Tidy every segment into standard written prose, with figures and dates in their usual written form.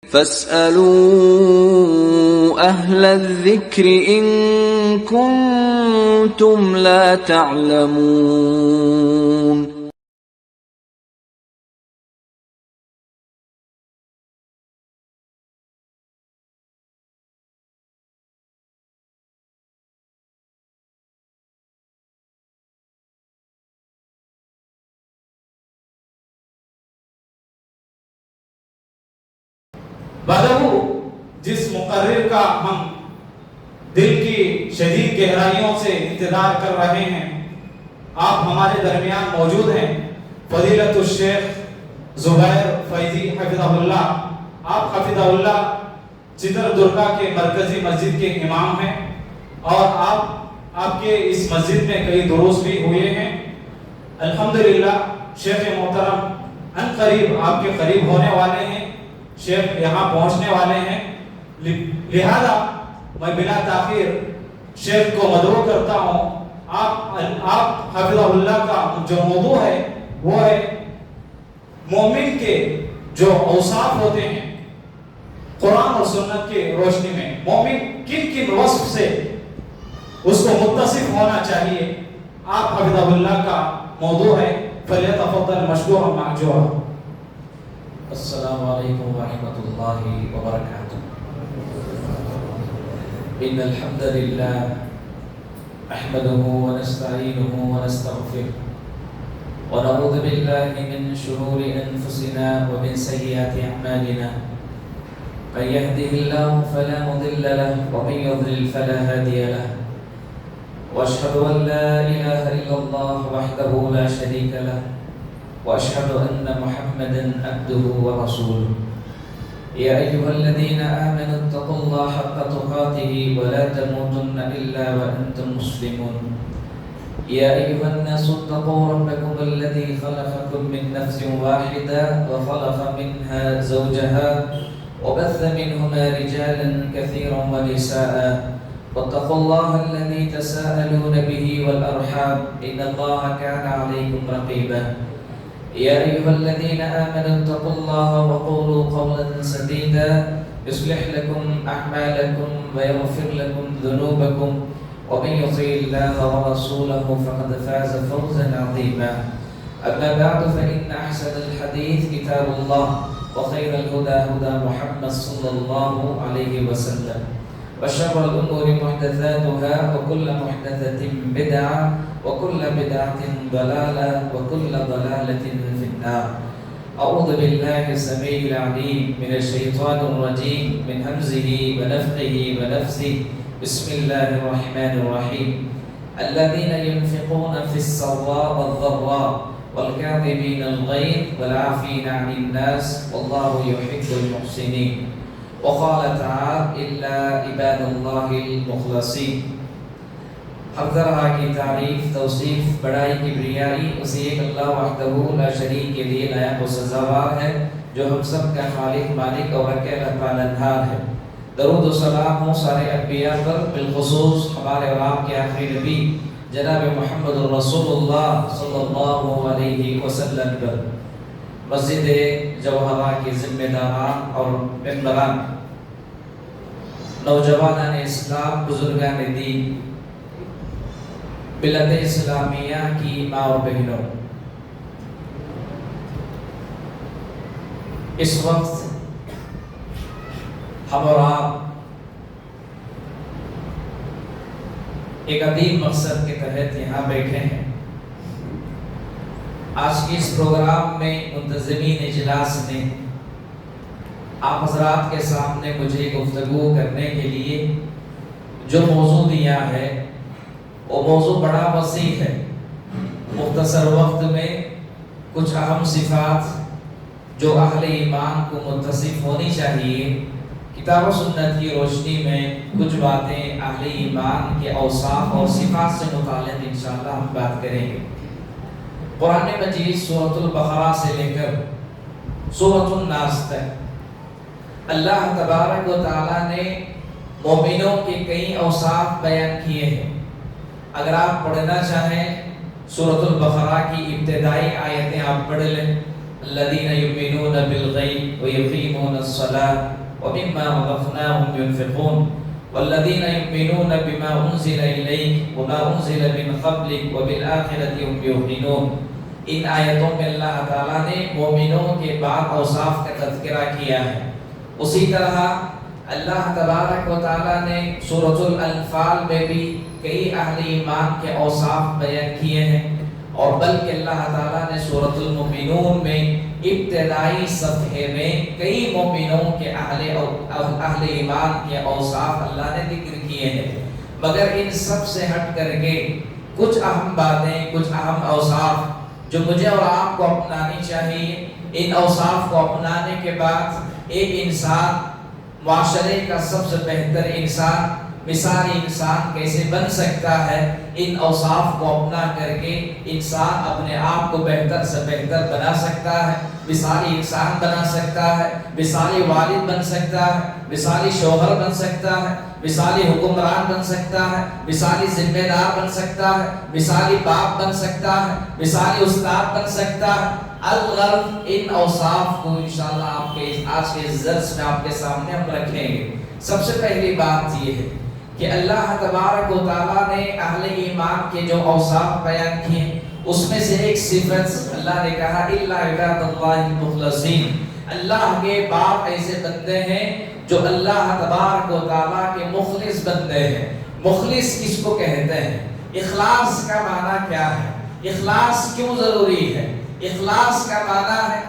فاسألوا أهل الذكر إن كنتم لا تعلمون. بدہو جس مقرر کا ہم دل کی شدید گہرائیوں سے انتظار کر رہے ہیں، آپ ہمارے درمیان موجود ہیں، فضیلت الشیخ زبیر فیضی حفظہ اللہ. آپ حفظہ اللہ چتر درگا کے مرکزی مسجد کے امام ہیں، اور آپ کے اس مسجد میں کئی دروس بھی ہوئے ہیں. الحمدللہ شیخ محترم ان قریب آپ کے قریب ہونے والے ہیں، شیخ یہاں پہنچنے والے ہیں، لہذا میں بلا تاخیر شیخ کو مدعو کرتا ہوں. آپ حفظہ اللہ کا جو موضوع ہے وہ ہے مومن کے جو اوصاف ہوتے ہیں قرآن اور سنت کی روشنی میں، مومن کن کن وصف سے اس کو متصف ہونا چاہیے. آپ حفظہ اللہ کا موضوع ہے، فلیتفضل مشکورا ماجورا. السلام علیکم ورحمۃ اللہ وبرکاتہ. ان الحمد للہ نحمده ونستعینه ونستغفره ونعوذ باللہ من شرور انفسنا ومن سیئات اعمالنا. من يهده الله فلا مضل له ومن يضلل فلا هادي له. واشهد ان لا اله الا الله وحده لا شريك له وأشهد أن محمدًا عبده ورسوله. يا أيها الذين آمنوا اتقوا الله حق تقاته ولا تموتن إلا وأنتم مسلمون. يا أيها الناس اتقوا ربكم الذي خلقكم من نفس واحدة وخلق منها زوجها وبث منهما رجالًا كثيرًا ونساء. واتقوا الله الذي تساءلون به والأرحام إن الله كان عليكم رقيبًا. يا أيها الذين آمنوا اتقوا الله وقولوا قولا سديدا يصلح لكم أعمالكم ويغفر لكم ذنوبكم ومن يطع الله ورسوله فقد فاز فوزا عظيما. أما بعد فإن أحسن الحديث كتاب الله وخير الهدى هدى محمد صلى الله عليه وسلم وشر الأمور محدثاتها وكل محدثة بدعة وكل بدعة ضلالة وكل ضلالة في النار. أعوذ بالله السميع العليم من الشيطان الرجيم من همزه ونفخه ونفثه. بسم الله الرحمن الرحيم. الذين ينفقون في السراء والضراء والكاظمين الغيظ والعافين عن الناس والله يحب المحسنين. وقال تعالى إلا عباد الله المخلصين. ہر طرح کی تعریف، توصیف، بڑائی، کبریائی اسی ایک اللہ وحدہ لا شریک کے لیے لائق و سزاوار ہے، جو ہم سب کا خالق، مالک اور اکیلا پالنہار ہے. درود و سلام ہو سارے انبیاء پر، بالخصوص ہمارے اور آپ کے آخری نبی جناب محمد الرسول اللہ صلی اللہ علیہ وسلم پر. مسجد جوہرہ کے ذمہ داران اور ممبران، نوجوانان اسلام، بزرگان دین، ملت اسلامیہ کی ماں و بہنوں، اس وقت ہم اور آپ ایک عظیم مقصد کے تحت یہاں بیٹھے ہیں. آج کی اس پروگرام میں منتظمین اجلاس نے آپ حضرات کے سامنے مجھے گفتگو کرنے کے لیے جو موضوع دیا ہے وہ موضوع بڑا وسیع ہے. مختصر وقت میں کچھ اہم صفات جو اہل ایمان کو متصف ہونی چاہیے، کتاب و سنت کی روشنی میں کچھ باتیں اہل ایمان کے اوصاف اور صفات سے متعلق انشاءاللہ ہم بات کریں گے. قرآن مجید سورۃ البقرہ سے لے کر سورۃ الناس تک اللہ تبارک و تعالیٰ نے مومنوں کے کئی اوصاف بیان کیے ہیں. اگر آپ پڑھنا چاہیں سورۃ البقرہ کی ابتدائی آیتیں آپ پڑھ لیں، الذين يؤمنون بالغيب ويقيمون الصلاة ومما رزقناهم ينفقون والذين يؤمنون بما أنزل إليك وما أنزل من قبلك وبالآخرة هم يوقنون. ان آیتوں میں اللہ تعالیٰ نے مومنوں کے بعد اوصاف کا تذکرہ کیا ہے. اسی طرح اللہ تبارک و تعالیٰ نے سورۃ الانفال میں بھی کئی اہل ایمان کے اوصاف بیان کیے ہیں، اور بلکہ اللہ تعالیٰ نے سورۃ المؤمنون میں ابتدائی صفحے میں کئی مومنوں کے اہل ایمان کے اوصاف اللہ نے ذکر کیے ہیں. مگر ان سب سے ہٹ کر کے کچھ اہم باتیں، کچھ اہم اوصاف جو مجھے اور آپ کو اپنانی چاہیے. ان اوصاف کو اپنانے کے بعد ایک انسان معاشرے کا سب سے بہتر انسان، مثالی انسان کیسے بن سکتا ہے، ان اوصاف کو اپنا کر کے انسان اپنے آپ کو بہتر سے بہتر بنا سکتا ہے، مثالی انسان بنا سکتا ہے، مثالی والد بن سکتا ہے، مثالی شوہر بن سکتا ہے، مثالی حکمران بن سکتا ہے، مثالی ذمہ دار بن سکتا ہے، مثالی باپ بن سکتا ہے، مثالی استاد بن سکتا ہے. الغرض ان اوصاف کو انشاءاللہ آپ کے آج کے درس میں آپ کے سامنے ہم رکھیں گے. سب سے پہلی بات یہ ہے کہ اللہ تبارک و تعالیٰ نے اہل ایمان کے جو اوصاف بیان کیے اس میں سے ایک صفت اللہ نے کہا الا عباد اللہ المخلصین. اللہ کے بعض ایسے بندے ہیں جو اللہ تبارک و تعالیٰ کے مخلص بندے ہیں. مخلص کس کو کہتے ہیں؟ اخلاص کا معنی کیا ہے؟ اخلاص کیوں ضروری ہے؟ اخلاص کا معنی ہے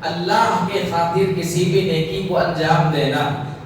اللہ کے خاطر کسی بھی نیکی کو انجام دینا،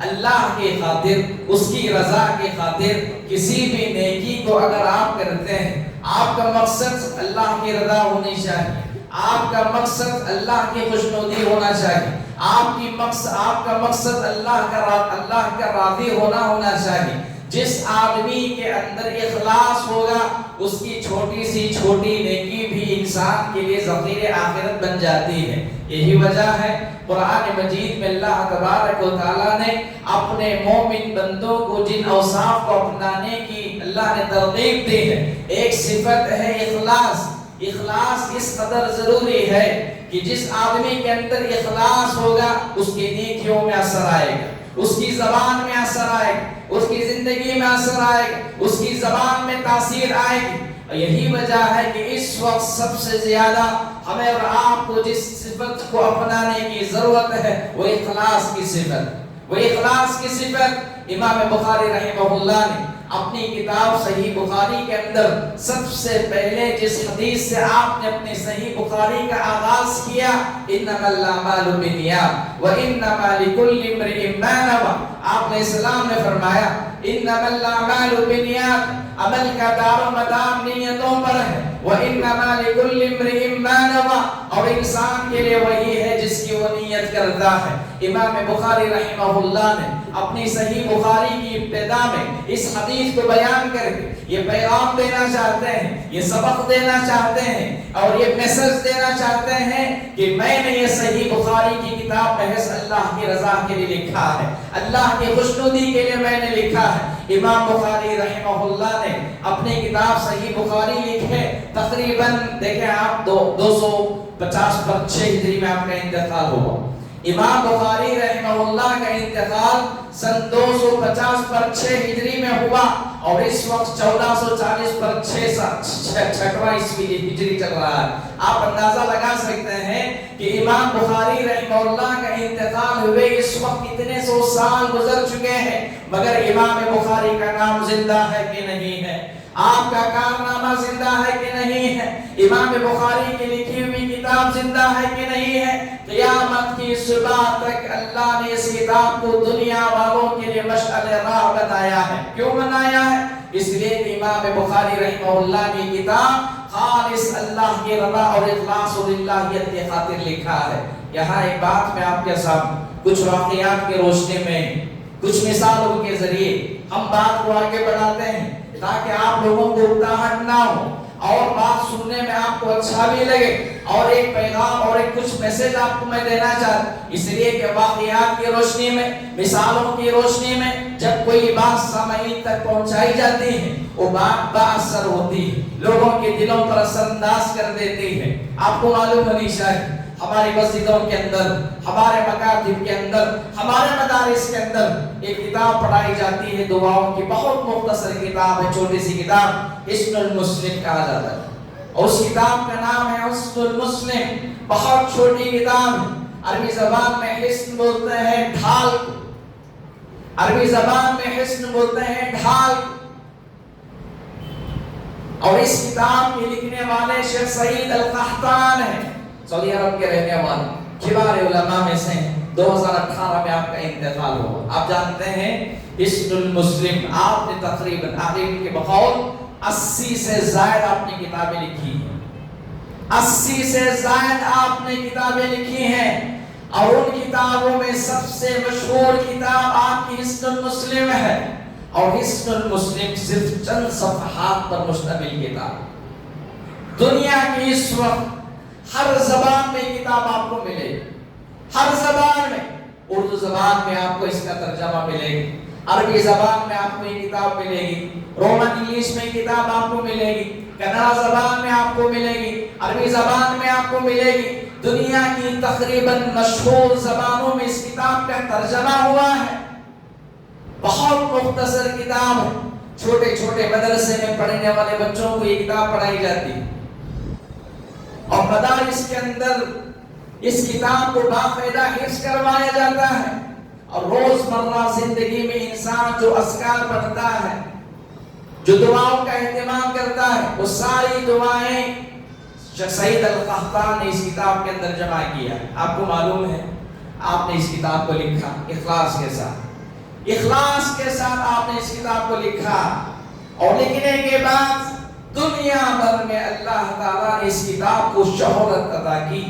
اللہ کے خاطر، اس کی رضا کے خاطر کسی بھی نیکی کو اگر آپ کرتے ہیں، آپ کا مقصد اللہ کی رضا ہونی چاہیے، آپ کا مقصد اللہ کی خوشنودی ہونا چاہیے، آپ کا مقصد اللہ کا راضی ہونا چاہیے. جس آدمی کے اندر اخلاص ہوگا اس کی چھوٹی سی چھوٹی نیکی بھی انسان کے لیے ذخیرہ آخرت بن جاتی ہے. یہی وجہ ہے قرآن مجید میں اللہ تبارک و تعالیٰ نے اپنے مومن بندوں کو جن اوصاف کو اپنانے کی اللہ نے ترغیب دی ہے، ایک صفت ہے اخلاص. اخلاص اس قدر ضروری ہے کہ جس آدمی کے اندر اخلاص ہوگا اس کی نیکیوں میں اثر آئے گا، اس کی زبان میں اثر آئے گا، اس کی زندگی میں اثر آئے گا، اس کی زبان میں تاثیر آئے گی. یہی وجہ ہے کہ اس وقت سب سے زیادہ ہمیں اور آپ کو جس صفت کو اپنانے کی ضرورت ہے وہ اخلاص کی صفت. وہ اخلاص کی صفت امام بخاری رحمہ اللہ نے اپنی کتاب صحیح بخاری کے اندر سب سے پہلے جس حدیث سے آپ نے اپنی صحیح بخاری کا آغاز کیا، انما الاعمال بالنیات وانما لکل امرئ ما نوى، آپ نے اسلام نے فرمایا انما الاعمال بالنیات، عمل کا دار و مدار نیتوں پر ہے، وانما لکل امرئ ما نوى، اور انسان کے لیے وہی ہے جس کی وہ نیت کرتا ہے. امام بخاری رحمہ اللہ نے اپنی صحیح بخاری کی ابتدا میں اس حدیث کو بیان کر کے یہ پیغام دینا چاہتے ہیں، یہ سبق دینا چاہتے ہیں اور یہ میسج دینا چاہتے ہیں کہ میں نے یہ صحیح بخاری کی کتاب محض اللہ کی رضا کے لیے لکھا ہے، اللہ کی خوشنودی کے لیے میں نے لکھا ہے. امام بخاری رحمہ اللہ نے اپنی کتاب صحیح بخاری لکھے تقریباً دیکھیں آپ 250 پر 6 ہجری میں آپ کا انتقال ہوا. امام بخاری رحمہ اللہ کا انتقال سن 250 پر 6 ہجری میں ہوا اور اس وقت 1440 پر 6واں ہجری چل رہا ہے. آپ اندازہ لگا سکتے ہیں کہ امام بخاری رحمہ اللہ کا انتقال ہوئے اس وقت کتنے سو سال گزر چکے ہیں، مگر امام بخاری کا نام زندہ ہے کہ نہیں ہے؟ آپ کا کارنامہ زندہ ہے کہ نہیں ہے؟ امام بخاری کی لکھی ہوئی کتاب زندہ ہے کہ نہیں ہے؟ قیامت کی صبح تک اللہ نے اس کتاب کو دنیا والوں کے لیے مشعل راہ بنایا ہے. کیوں بنایا ہے؟ اس لیے کہ امام بخاری رحمہ اللہ کی کتاب خالص اللہ کی رضا اور اخلاص و للہیت کی خاطر لکھا ہے. یہاں ایک بات میں آپ کے سامنے کچھ واقعات کی روشنی میں کچھ مثالوں کے ذریعے ہم بات کو آگے بڑھاتے ہیں تاکہ آپ لوگوں کو اکتاہٹ نہ ہو اور بات سننے میں آپ کو اچھا بھی لگے اور ایک پیغام اور ایک کچھ میسج آپ کو میں دینا چاہتا ہوں. اس لیے کہ واقعات کی روشنی میں، مثالوں کی روشنی میں جب کوئی بات سامعین تک پہنچائی جاتی ہے وہ بات با اثر ہوتی ہے، لوگوں کے دلوں پر اثر انداز کر دیتی ہے. آپ کو معلوم ہونی چاہیے ہماری مسجدوں کے اندر، ہمارے مکاتب کے اندر، ہمارے مدارس کے اندر ایک کتاب پڑھائی جاتی ہے دعاؤں کی، بہت مختصر کتاب ہے، چھوٹی سی کتاب، حصن المسلم کہا جاتا ہے، اور اس کتاب کا نام ہے حصن المسلم، بہت چھوٹی کتاب ہے۔ عربی زبان میں حصن بولتے ہیں ڈھال، عربی زبان میں حصن بولتے ہیں ڈھال، اور اس کتاب کے لکھنے والے شیخ سعید القحطان ہیں، سعودی عرب کے رہنے والے کبار علماء میں سے 2018 میں آپ کا انتقال ہوا۔ آپ جانتے ہیں حصن المسلم آپ نے تقریباً عالم کے بقول 80 سے زائد آپ نے کتابیں لکھی ہیں، 80 سے زائد آپ نے کتابیں لکھی ہیں، اور ان کتابوں میں سب سے مشہور کتاب آپ کی حصن المسلم ہے، اور حصن المسلم صرف چند صفحات پر مشتمل کتاب۔ دنیا کی اس وقت ہر زبان میں کتاب آپ کو ملے گی، ہر زبان میں، اردو زبان میں آپ کو اس کا ترجمہ ملے گی، عربی زبان میں آپ کو یہ کتاب ملے گی، رومن انگلش میں کتاب آپ کو ملے گی، کنڑا زبان میں آپ کو ملے گی، عربی زبان میں آپ کو ملے گی، دنیا کی تقریباً مشہور زبانوں میں اس کتاب کا ترجمہ ہوا ہے۔ بہت مختصر کتاب ہے، چھوٹے چھوٹے مدرسے میں پڑھنے والے بچوں کو یہ کتاب پڑھائی جاتی ہے، اور مدارس کے اندر اس کتاب کو باقاعدہ حفظ کروایا جاتا ہے، اور روزمرہ زندگی میں انسان جو اذکار پڑھتا ہے، جو دعاؤں کا اہتمام کرتا ہے، وہ ساری دعائیں شیخ سعید القحطان نے اس کتاب کے اندر جمع کیا ہے۔ آپ کو معلوم ہے آپ نے اس کتاب کو لکھا اخلاص کے ساتھ، اخلاص کے ساتھ آپ نے اس کتاب کو لکھا، اور لکھنے کے بعد دنیا بھر میں اللہ تعالیٰ نے اس کتاب کو شہرت عطا کی،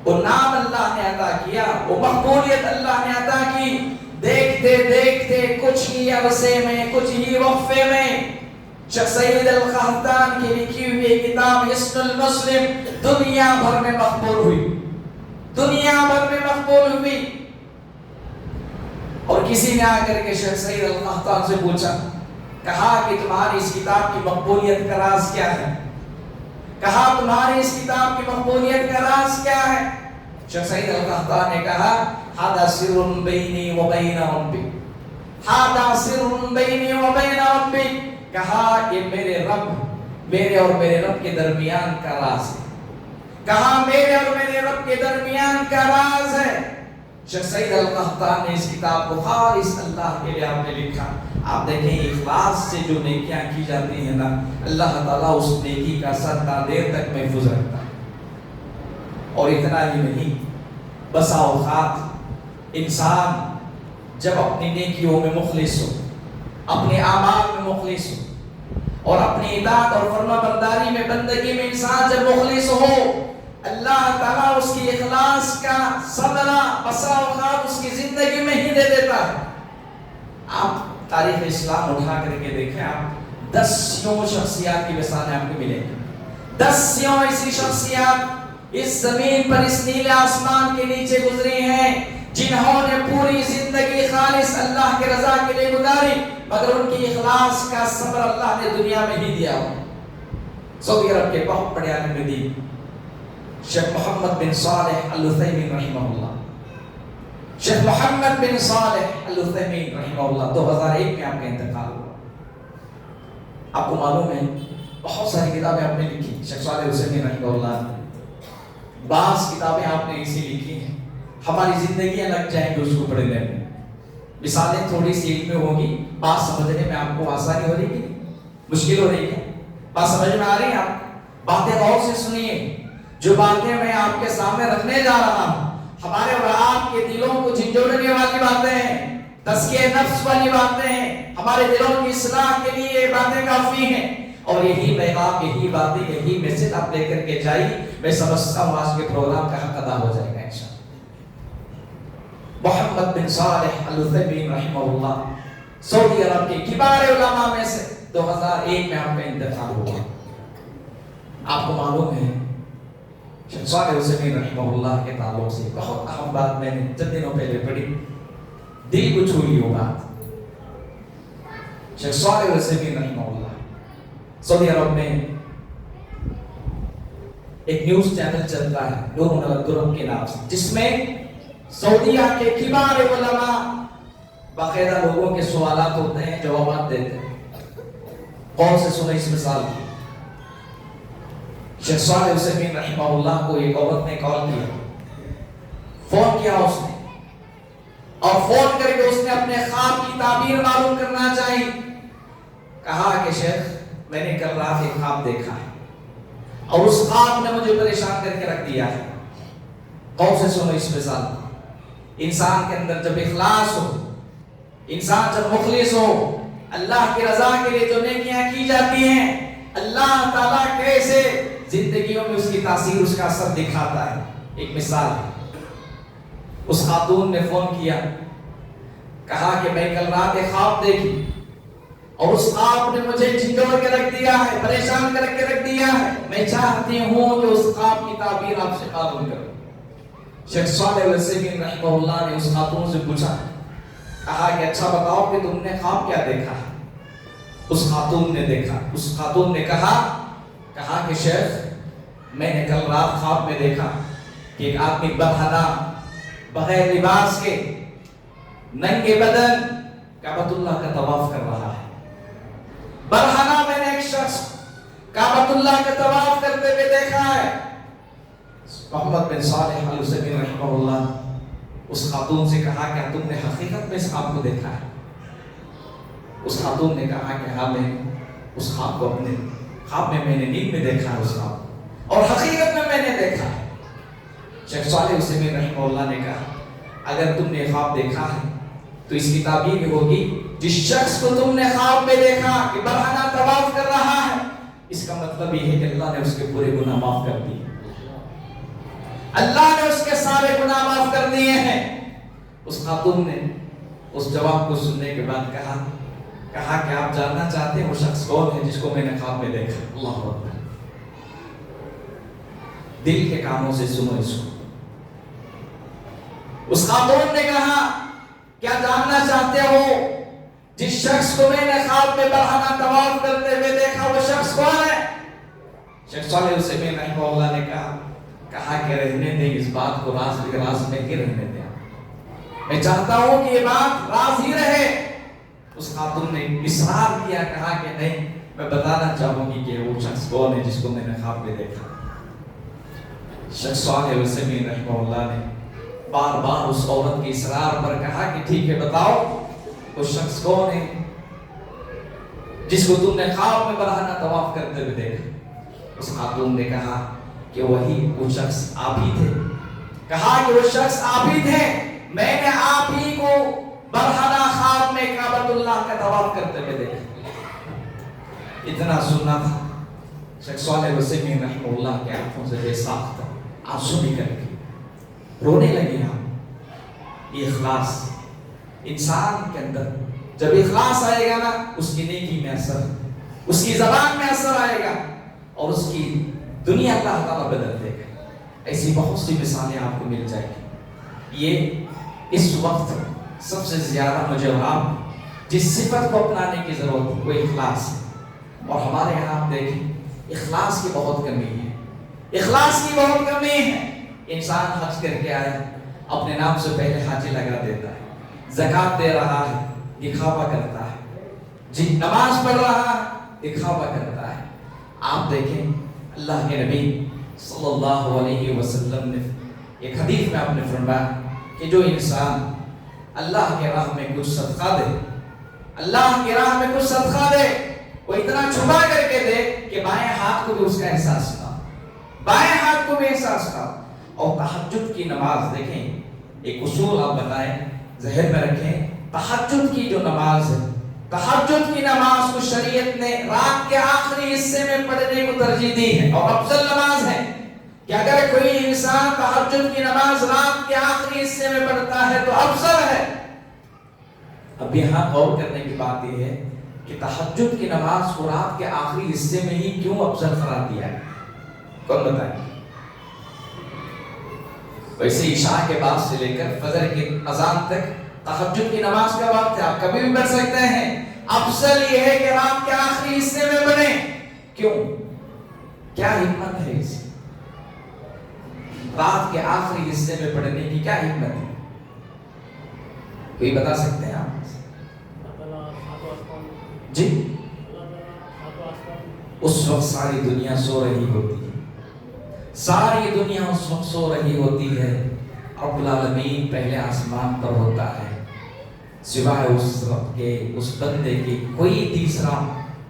وہ نام اللہ نے عطا کیا، وہ مقبولیت اللہ نے عطا کی۔ دیکھتے دیکھتے کچھ ہی عرصے میں، کچھ ہی وقفے میں شیخ سعید القحطان کی لکھی ہوئی کتاب حصن المسلم دنیا بھر میں مقبول ہوئی، دنیا بھر میں مقبول ہوئی۔ اور کسی نے آ کر کے شیخ سعید القحطان سے پوچھا، کہا کہ تمہاری اس کتاب کی مقبولیت کا راز کیا ہے؟ کہا تمہاری اس کتاب کی مقبولیت کا راز کیا ہے؟ شیخ سعید القحطان نے کہا ھذا سر بینی و بین ربی، ھذا سر بینی و بین ربی، کہا یہ میرے رب، میرے اور میرے رب کے درمیان کا راز ہے، کہا میرے اور میرے رب کے درمیان کا راز ہے۔ شیخ سعید القحطان نے اس کتاب کو خالص اللہ کے لیے آپ نے لکھا۔ آپ دیکھیں اخلاص سے جو نیکیاں کی جاتی ہیں نا، اللہ تعالیٰ اس نیکی کا صدقہ دیر تک محفوظ رکھتا ہے۔ اور اتنا ہی نہیں، بسا اوقات انسان جب اپنی نیکیوں میں مخلص ہو، اپنے اعمال میں مخلص ہو، اور اپنی اطاعت اور فرما برداری میں، بندگی میں انسان جب مخلص ہو، اللہ تعالیٰ اس کی اخلاص کا ثمرہ بسا اوقات اس کی زندگی میں ہی دے دیتا ہے۔ آپ تاریخ اسلام اٹھا کر کے دیکھیں، آپ 10 یوں شخصیات کی مثالیں آپ کو ملیں گی، 10 یوں ایسی شخصیات اس زمین پر اس نیلے آسمان کے نیچے گزری ہیں جنہوں نے پوری زندگی خالص اللہ کے رضا کے لیے گزاری، مگر ان کی اخلاص کا ثمر اللہ نے دنیا میں ہی دیا ہو۔ سعودی عرب کے بہت بڑے عالم دین شیخ محمد بن صالح العثیمین رحمہ اللہ، شیخ محمد بن صالح العثیمین رحمہ اللہ 2001 میں آپ کا انتقال ہوا۔ آپ کو معلوم ہے بہت ساری کتابیں آپ نے لکھی شیخ صالح العثیمین رحمہ اللہ، بعض کتابیں آپ نے اسی لکھی ہیں، ہماری زندگیاں لگ جائیں گے اس کو پڑھنے میں، مثالیں تھوڑی سی علم میں ہوگی، بات سمجھنے میں آپ کو آسانی ہو رہی ہے، مشکل ہو رہی ہے، بات سمجھ میں آ رہی ہے؟ آپ باتیں غور سے سنیے، جو باتیں میں آپ کے سامنے رکھنے جا رہا ہوں ہمارے اور آپ کے دلوں کو جھنجھوڑنے والی باتیں ہیں، تزکیہ نفس والی باتیں ہیں، ہمارے دلوں کی اصلاح کے لیے یہ باتیں کافی ہیں، اور یہی پیغام، یہی باتیں، یہی میسج آپ لے کر کے جائیے، میں سمجھتا ہوں آج کے پروگرام کا حق ادا ہو جائے گا انشاءاللہ۔ محمد بن صالح العثیمین رحمہ اللہ سعودی عرب کے کبار علماء میں سے 2001 میں آپ کا انتقال ہوا۔ آپ کو معلوم ہے شیخ صالح العثیمین رحمہ اللہ کے تعلق سے بہت اہم بات میں نے چند دنوں پہلے پڑھی، دل کو چھوئی وہ بات۔ شیخ صالح العثیمین رحمہ اللہ سعودی عرب میں ایک نیوز چینل چلتا ہے نور النبی گروپ کے نام سے، جس میں سعودیہ کے کبار علماء باقاعدہ لوگوں کے سوالات ہوتے ہیں، جوابات دیتے ہیں۔ کون سے سنیں اس مثال کی؟ شیخ صالح عثیمین رحمہ اللہ کو ایک عورت نے کال کیا، فون کیا اس نے، اور فون کر کے اس نے اپنے خواب کی تعبیر معلوم کرنا چاہی۔ کہا کہ شیخ میں نے کل رات ایک خواب دیکھا ہے اور اس خواب نے مجھے پریشان کر کے رکھ دیا ہے۔ کون سے سنو اس مثال؟ انسان کے اندر جب اخلاص ہو، انسان جب مخلص ہو، اللہ کی رضا کے لیے جو نیکیاں کی جاتی ہیں، اللہ تعالیٰ کیسے زندگیوں میں اس کی تاثیر، اس کا اثر دکھاتا ہے۔ ایک مثال ہے، اس خاتون نے فون کیا، کہا کہ میں کل رات ایک خواب دیکھی اور اس خواب نے مجھے جھنجھوڑ کے رکھ دیا ہے، پریشان کر کے رکھ دیا ہے، میں چاہتی ہوں کہ اس خواب کی تعبیر آپ سے معلوم کروں۔ شیخ صالح العثیمین رحمہ اللہ نے اس خاتون سے پوچھا، کہا کہ اچھا بتاؤ کہ تم نے خواب کیا دیکھا؟ اس خاتون نے کہا کہ شیخ میں نے کل رات خواب میں دیکھا کہ ایک آدمی برہنہ بغیر لباس کے ننگے بدن کعبۃ اللہ کا طواف کر رہا ہے۔ برہنہ میں نے ایک شخص کعبۃ اللہ کا طواف کرتے ہوئے دیکھا ہے۔ محمد بن صالح العثیمین رحمہ اللہ اس خاتون سے کہا کہ تم نے حقیقت میں اس خواب کو دیکھا ہے؟ اس خاتون نے کہا کہ ہاں میں اس خواب کو اپنے خواب میں نے نیند میں دیکھا ہے اس خواب، اور حقیقت میں نے دیکھا ہے۔ شیخ صالح عثیمین رحمہ اللہ نے کہا اگر تم نے خواب دیکھا ہے تو اس کی تعبیر ہوگی جس شخص کو تم نے خواب میں دیکھا کہ برہنہ طواف کر رہا ہے، اس کا مطلب یہ ہے کہ اللہ نے اس کے پورے گناہ معاف کر دیے، اللہ نے اس کے سارے گناہ معاف کر دیے ہیں۔ اس خاتون نے اس جواب کو سننے کے بعد کہا کہ آپ جاننا چاہتے ہیں وہ شخص کون ہے جس کو میں نے خواب میں دیکھا؟ اللہ اکبر! دل کے کانوں سے سنو اس کو۔ اس خاتون نے کہا کیا جاننا چاہتے ہو جس شخص کو میں نے خواب میں برہنہ طواف کرتے ہوئے دیکھا وہ شخص کون ہے؟ شیخ صالح عثیمین رحمہ اللہ نے کہا کہ رہنے دیں اس بات کو، راز میں ہی رہنے دیں، میں چاہتا ہوں کہ یہ بات راز ہی رہے۔ اس خاتون نے اصرار کیا، کہا کہ نہیں میں بتانا چاہوں گی کہ وہ شخص کون ہے جس کو میں نے خواب میں دیکھا۔ شیخ صالح عثیمین رحمہ اللہ نے بار بار اس عورت کی اصرار پر کہا کہ ٹھیک ہے بتاؤ وہ شخص کون ہے جس کو تم نے خواب میں برہنہ طواف کرتے ہوئے دیکھا۔ اس خاتون نے کہا کہ وہی وہ شخص آپ ہی تھے۔ کہا کہ وہ شخص آپ ہی تھے، میں نے آپ ہی کو برہنہ خواب میں کعبۃ اللہ کا طواف کرتے ہوئے دیکھا۔ اتنا سننا تھا، شیخ صالح عثیمین رحمہ اللہ کے آنکھوں سے بے ساختہ آنسو نکل کے رونے لگے۔ یہ اخلاص انسان کے اندر جب اخلاص آئے گا نا، اس کی نیکی میں اثر، اس کی زبان میں اثر آئے گا اور اس کی دنیا اللہ تعالیٰ بدل دے گا۔ ایسی بہت سی مثالیں آپ کو مل جائیں گی۔ یہ اس وقت سب سے زیادہ مجھے اور آپ جس صفت کو اپنانے کی ضرورت ہے وہ اخلاص ہے، اور ہمارے یہاں آپ دیکھیں اخلاص کی بہت کمی ہے، اخلاص کی بہت کمی ہے۔ انسان حج کر کے آیا، اپنے نام سے پہلے حاجی لگا دیتا ہے، زکات دے رہا ہے، دکھاوا کرتا ہے، جی نماز پڑھ رہا ہے، دکھاوا کرتا ہے۔ آپ دیکھیں اللہ کے نبی صلی اللہ علیہ وسلم نے ایک حدیث میں آپ نے فرمایا کہ جو انسان اللہ کے راہ میں کچھ صدقہ دے، اللہ کی راہ میں کچھ صدقہ دے، وہ اتنا چھپا کر کے دے کہ بائیں ہاتھ کو بھی اس کا احساس نہ، بائیں ہاتھ کو بھی احساس نہ۔ اور تہجد کی نماز دیکھیں، ایک اصول آپ بتائیں، ذہن میں رکھیں، تہجد کی جو نماز ہے، تہجد کی نماز کو شریعت نے رات کے آخری حصے میں پڑھنے کو ترجیح دی ہے، اور افضل نماز ہے کہ اگر کوئی انسان تہجد کی نماز رات کے آخری حصے میں پڑھتا ہے تو افضل ہے۔ اب یہاں غور کرنے کی بات یہ ہے کہ تہجد کی نماز کو رات کے آخری حصے میں ہی کیوں افضل قرار دیا ہے؟ کون بتائیں؟ ویسے عشاء کے بعد سے لے کر فجر کی اذان تک تہجد کی نماز کا وقت ہے، آپ کبھی بھی پڑھ سکتے ہیں، افضل یہ ہے کہ رات کے آخری حصے میں پڑھیں۔ کیوں؟ کیا حکمت ہے اس؟ رات کے آخری حصے میں پڑھنے کی کیا حکمت ہے؟ کوئی بتا سکتے ہیں آپ؟ جی اس وقت ساری دنیا سو رہی ہوتی ہے، ساری دنیا اس وقت سو رہی ہوتی ہے، رب العالمین پہلے آسمان پر ہوتا ہے، سوائے اس رب کے، اس بندے کے کوئی تیسرا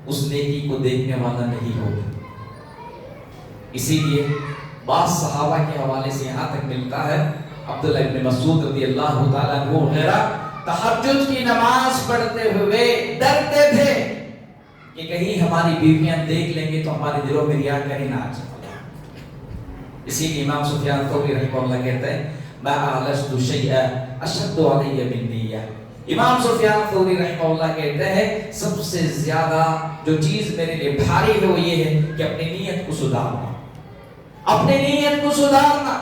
اس نیکی کو دیکھنے والا نہیں ہوگا۔ اسی لیے بعض صحابہ کے حوالے سے یہاں تک ملتا ہے، عبداللہ ابن مسعود رضی اللہ تعالیٰ عنہ وغیرہ تہجد کی نماز پڑھتے ہوئے ڈرتے تھے کہ کہیں ہماری بیویاں دیکھ لیں گے تو ہمارے دلوں میں ریاکاری نہ آ جائے۔ اسی لیے امام سفیان ثوری رحمہ اللہ کہتے ہیں ما اعلجت شیئا اشد علی من نیہ۔ امام سفیان ثوری رحمہ اللہ کہتے ہیں سب سے زیادہ جو چیز میرے لیے بھاری ہے وہ یہ ہے کہ اپنی نیت کو سدھارنا، اپنی نیت کو سدھارنا۔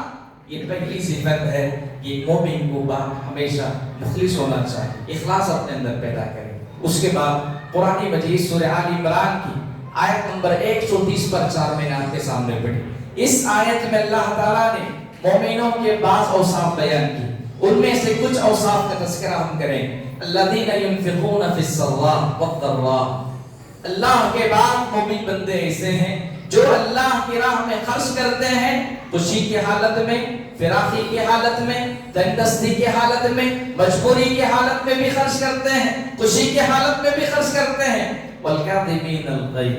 یہ پہلی صفت ہے کہ مومن کو ہمیشہ مخلص ہونا چاہیے، اخلاص اپنے اندر پیدا کرے۔ اس کے بعد قرآن مجید سورہ آل عمران کی آیت نمبر 130 پر 4 میں نے آپ کے سامنے پڑھی۔ اس آیت میں اللہ تعالیٰ نے مومنوں کے بعض اوصاف بیان کی، ان میں سے کچھ اوصاف کا تذکرہ ہم کریں۔ الذین ينفقون فی السراء والضراء، اللہ کے بعد مومن بندے ایسے ہیں جو اللہ کی راہ میں خرچ کرتے ہیں، خوشی کی حالت میں، فراخی کی حالت میں، تنگ دستی کی حالت میں، مجبوری کی حالت میں بھی خرچ کرتے ہیں، خوشی کی حالت میں بھی خرچ کرتے ہیں۔ والکاظمین الغیظ،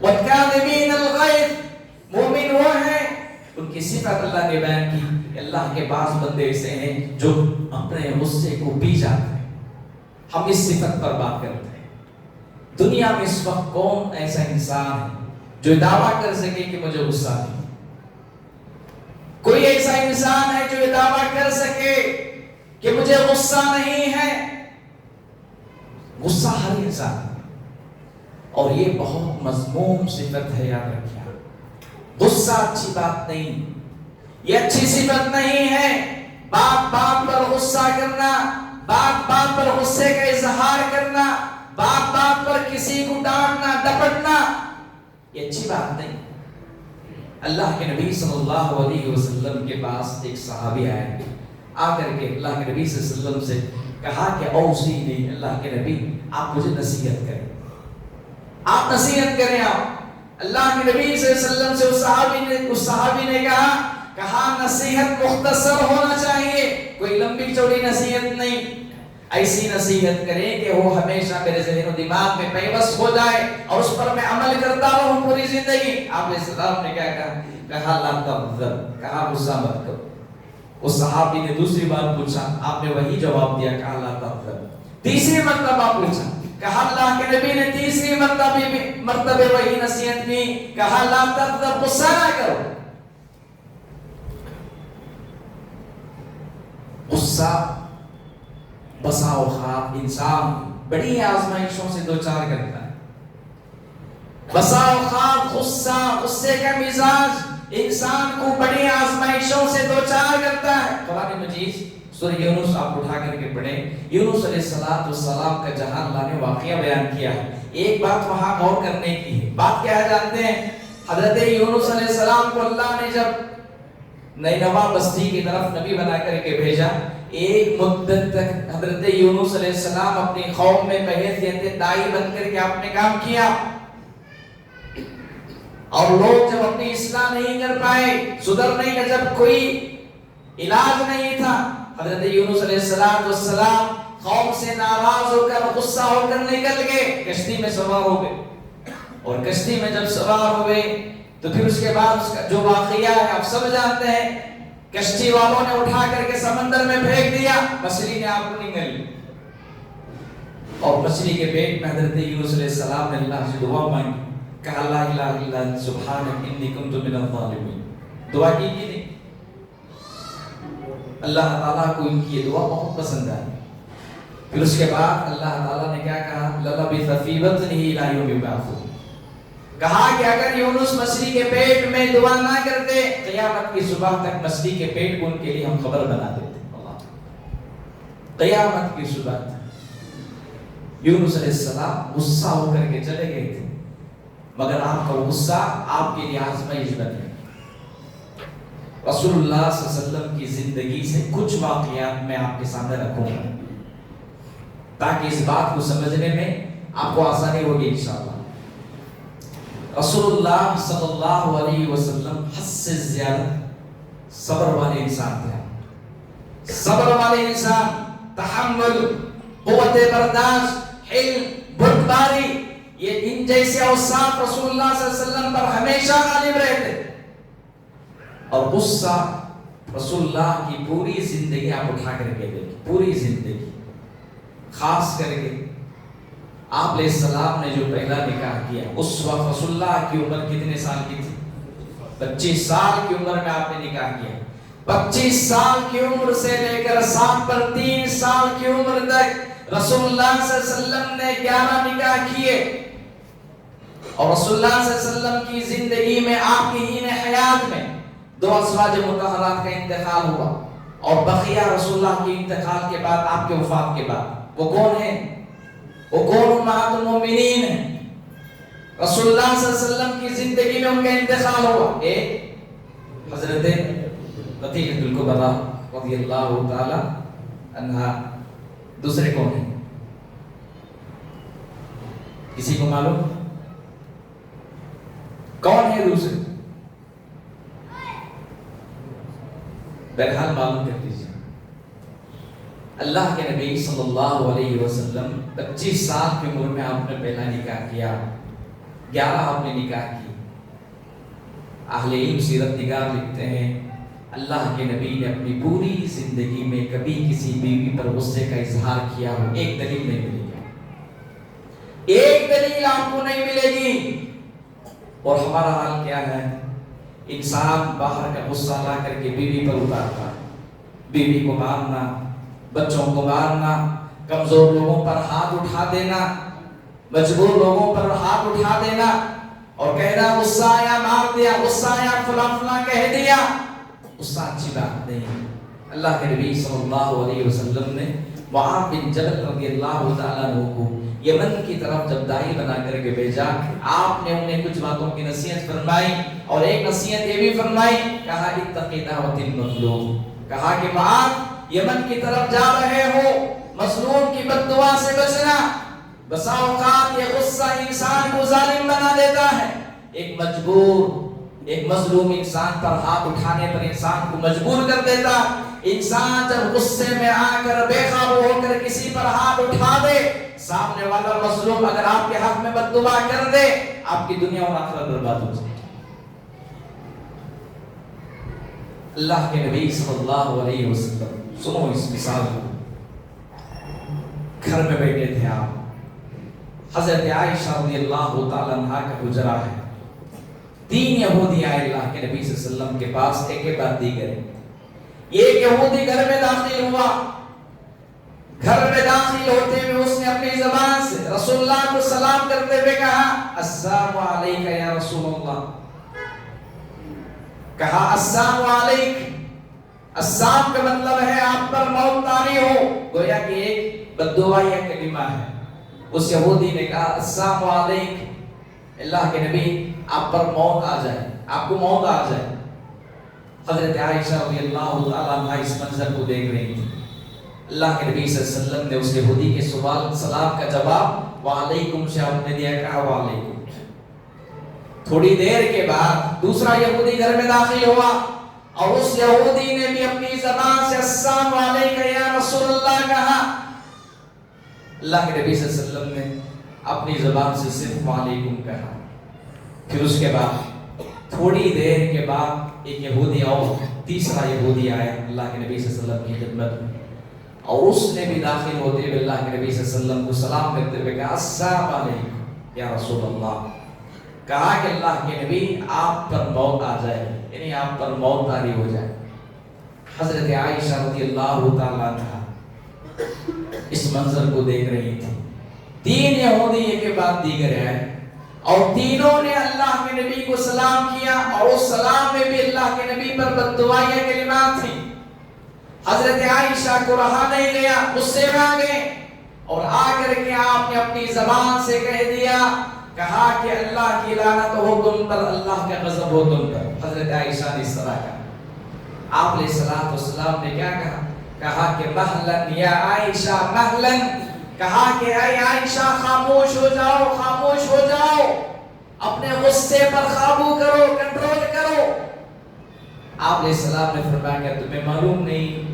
والکاظمین الغیظ، مومن وہ ہیں، ان کی صفت اللہ نے بیان کی کہ اللہ کے بعض بندے ایسے ہیں جو اپنے غصے کو پی جاتے ہیں۔ ہم اس صفت پر بات کرتے ہیں۔ دنیا میں اس وقت کون ایسا انسان ہے جو دعویٰ کر سکے کہ مجھے غصہ نہیں؟ کوئی ایسا انسان ہے جو یہ دعویٰ کر سکے کہ مجھے غصہ نہیں ہے؟ غصہ ہر انسان ہے اور یہ بہت مذموم صفت ہے، یاد رکھیے۔ غصہ اچھی بات نہیں، یہ اچھی صفت نہیں ہے۔ بات بات پر غصہ کرنا، بات بات پر غصے کا اظہار کرنا، بات بات پر کسی کو ڈانٹنا ڈپٹنا، یہ اچھی بات نہیں۔ اللہ کے نبی صلی اللہ علیہ وسلم کے پاس ایک صحابی آئے، آ کر کے اللہ کے نبی صلی اللہ علیہ وسلم سے کہا کہ اوصینی، اللہ کے نبی آپ مجھے نصیحت کریں، آپ نصیحت کریں۔ آپ اللہ کے نبی صلی اللہ علیہ وسلم سے اس صحابی نے کہا نصیحت مختصر ہونا چاہیے، کوئی لمبی چوڑی نصیحت نہیں، ایسی نصیحت کریں کہ وہ ہمیشہ میرے ذہن و دماغ میں پیوست ہو جائے اور اس پر میں عمل کرتا رہوں پوری زندگی۔ آپ علیہ السلام نے کیا کہا لا تغضب، کہا غصہ مت کرو۔ اس صحابی نے دوسری بار پوچھا، آپ نے وہی جواب دیا، کہا لا تغضب۔ تیسری مرتبہ پوچھا، کہا اللہ کے نبی نے تیسری مرتبہ وہی نصیحت کی، کہا لا تغضب، غصہ نہ کرو۔ غصہ بسا اوقات انسان بڑی آزمائشوں سے دوچار کرتا ہے۔ بسا اوقات غصے کا مزاج انسان کو بڑی آزمائشوں سے دوچار کرتا ہے۔ قرآن مجید سورہ یونس آپ اٹھا کر کے پڑھیں، یونس علیہ السلام کا جہاں اللہ نے واقعہ بیان کیا ہے۔ ایک بات وہاں غور کرنے کی ہے، بات کیا ہے جانتے ہیں؟ حضرت یونس علیہ السلام کو اللہ نے جب نینوا بستی کی طرف نبی بنا کر کے بھیجا، ایک مدت تک حضرت یونس علیہ السلام اپنی قوم میں بحیثیت داعی بن کر کے آپ نے کام کیا، اور لوگ جب اپنی اصلاح نہیں کر پائے، سدھرنے کا جب کوئی علاج نہیں تھا، حضرت یونس علیہ السلام قوم سے ناراض ہو کر غصہ ہو کر نکل گئے، کشتی میں سوار ہو گئے، اور کشتی میں جب سوار ہوئے تو پھر اس کے بعد اس کا جو واقعہ ہے آپ سب جانتے ہیں، کشتی والوں نے اٹھا کر کے سمندر میں پھینک دیا، مچھلی نے آپ کو نگل لی، اور مچھلی کے پیٹ میں حضرت یونس علیہ السلام نے اللہ سے دعا مانگی، کہا لا الہ الا انت سبحانک انی کنت من الظالمین، دعا کی نہیں؟ اللہ تعالیٰ کو ان کی یہ دعا بہت پسند آئی۔ پھر اس کے بعد اللہ تعالیٰ نے کیا کہا، لَلَبِثَ فِي بَطْنِهِ إِلَىٰ يَوْمِ يُبْعَثُونَ، کہا کہ اگر یونس مچھلی کے پیٹ میں دعا نہ کرتے، قیامت کی صبح تک مچھلی کے پیٹ کو ان کے لیے ہم خبر بنا دیتے۔ قیامت کی صبح تک یونس علیہ السلام غصہ ہو کر کے چلے گئے تھے، مگر آپ کا غصہ آپ کے لیے آزمائش بن گئی۔ رسول اللہ صلی اللہ علیہ وسلم کی زندگی سے کچھ واقعات میں آپ کے سامنے رکھوں گا تاکہ اس بات کو سمجھنے میں آپ کو آسانی ہوگی انشاءاللہ۔ رسول اللہ صلی اللہ علیہ وسلم حد سے زیادہ صبر والے انسان تھے، صبر والے انسان، تحمل، قوت برداشت، حلم، بردباری، یہ ان جیسے اوصاف رسول اللہ صلی اللہ علیہ وسلم پر ہمیشہ غالب رہتے۔ اور غصہ رسول اللہ کی پوری زندگی آپ اٹھا کر کے دیکھیں، پوری زندگی، خاص کر کے آپ علیہ السلام نے جو پہلا نکاح کیا اس وقت رسول اللہ کی عمر کتنے سال کی تھی؟ 25 سال کی عمر میں آپ نے نکاح کیا۔ 25 سال کی عمر سے لے کر 7 پر 3 سال کی عمر تک رسول اللہ صلی اللہ علیہ وسلم نے 11 نکاح کیے، اور رسول اللہ صلی اللہ علیہ وسلم کی زندگی میں آپ کی ہین حیات میں 2 ازواج مطہرات کا انتقال ہوا، اور بقیہ رسول اللہ کے انتقال کے بعد، آپ کے وفات کے بعد وہ کون ہیں؟ وہ کون امہات المومنین ہیں؟ رسول اللہ صلی اللہ علیہ وسلم کی زندگی میں ان کا انتقال ہوا۔ ایک حضرت خدیجہ الکبریٰ رضی اللہ تعالی عنہا، دوسرے کون ہیں؟ کسی کو معلوم کون ہے دوسرے؟ بہرحال معلوم کر لیجیے۔ اللہ کے نبی صلی اللہ علیہ وسلم 25 سال کی عمر میں آپ نے پہلا نکاح کیا، 11 آپ نے نکاح کی۔ اہل علم سیرت نگار لکھتے ہیں اللہ کے نبی نے اپنی پوری زندگی میں کبھی کسی بیوی پر غصے کا اظہار کیا ہو، ایک دلیل نہیں ملے گی، ایک دلیل آپ کو نہیں ملے گی۔ اور ہمارا حال کیا ہے؟ انسان باہر کا غصہ لا کر کے بیوی پر اتارتا ہے، بیوی کو مارنا، بچوں کو مارنا، کمزور لوگوں پر ہاتھ اٹھا دینا، مجبور لوگوں پر ہاتھ اٹھا دینا، اور کہنا غصہ آیا مار دیا، غصہ آیا فلاں فلاں کہہ دیا، غصہ اچھی بات نہیں۔ اللہ کے نبی صلی اللہ علیہ وسلم نے معاذ بن جبل رضی اللہ تعالیٰ عنہ کو یمن کی طرف جب داعی بنا کر کے بھیجا، آپ نے انہیں کچھ باتوں کی نصیحت فرمائی، اور ایک نصیحت یہ بھی فرمائی، کہا اتقی دعوت المظلوم، کہا کہ معاذ یمن کی طرف جا رہے ہو، مظلوم کی بد دعا سے بچنا۔ بسا اوقات یہ غصہ انسان کو ظالم بنا دیتا ہے، ایک مظلوم انسان پر ہاتھ اٹھانے پر انسان کو مجبور کر دیتا۔ انسان جب غصے میں آ کر بے قابو ہو کر کسی پر ہاتھ اٹھا دے، سامنے والا مظلوم اگر آپ کے حق میں بد دعا کر دے، آپ کی دنیا اور آخرت برباد ہو جائے۔ اللہ کے نبی صلی اللہ علیہ وسلم، سنو اس مثال کو، گھر میں بیٹھے تھے آپ، حضرت عائشہ رضی اللہ تعالیٰ عنہ کا حجرہ ہے، 3 یہودی آئے اللہ کے نبی صلی اللہ علیہ وسلم کے پاس، ایک کے بعد دیگر۔ ایک یہودی گھر میں داخل ہوا، گھر میں داخل ہوتے ہوئے اس نے اپنی زبان سے رسول اللہ کو سلام کرتے ہوئے کہا السلام علیکم یا رسول اللہ، کہا السلام علیکم، السلام کا مطلب ہے آپ پر موت طاری ہو، گویا کہ ایک بد دعا یا کلمہ ہے۔ اس یہودی نے کہا السلام علیکم، اللہ کے نبی آپ پر موت آ جائے، آپ کو موت آ جائے۔ حضرت عائشہ رضی اللہ تعالیٰ عنہ اس منظر کو دیکھ رہی تھی۔ اللہ کے نبی صلی اللہ علیہ وسلم نے اس یہودی کے سوال سلام کا جواب وعلیکم سے آپ نے دیا، کہا وعلیکم۔ تھوڑی دیر کے بعد دوسرا یہودی گھر میں داخل ہوا، اور اس یہودی نے بھی اپنی زبان سے السلام علیکم یا رسول اللہ کہا۔ اللہ کے نبی صلی اللہ علیہ وسلم نے اپنی زبان سے صرف وعلیکم کہا۔ پھر اس کے بعد تھوڑی دیر کے بعد ایک یہودی اور تیسرا یہودی آیا اللہ کے نبی صلی اللہ علیہ وسلم کی خدمت میں، اور اس نے بھی داخل ہوتے ہوئے اللہ کے نبی صلی اللہ علیہ وسلم کو سلام کرتے ہوئے کہا السلام علیکم یا رسول اللہ، کہا کہ اللہ کے نبی آپ پر موت آ جائے، یعنی آپ پر موت طاری ہو جائے۔ حضرت عائشہ رضی اللہ تعالیٰ عنہ اس منظر کو دیکھ رہی تھی، 3 یہودی ایک کے بعد دیگر آئے، اور تینوں نے اللہ کے نبی کو سلام کیا، اور اس سلام میں بھی اللہ کے نبی پر بد دعائیں کلمات تھیں۔ حضرت عائشہ کو رہا نہیں گیا، غصے میں آ گئے، اور آ کر کے آپ نے اپنی زبان سے کہہ دیا، کہا کہ اللہ کی لعنت ہو تم پر، اللہ کا غضب ہو تم پر۔ حضرت عائشہ نے اس طرح کہا، آپ علیہ السلام نے کیا کہا؟ کہا کہ مہلن یا عائشہ مہلن، کہا کہ اے عائشہ خاموش ہو جاؤ، خاموش ہو جاؤ، اپنے غصے پر قابو کرو، کنٹرول کرو۔ آپ علیہ السلام نے فرمایا کہ تمہیں معلوم نہیں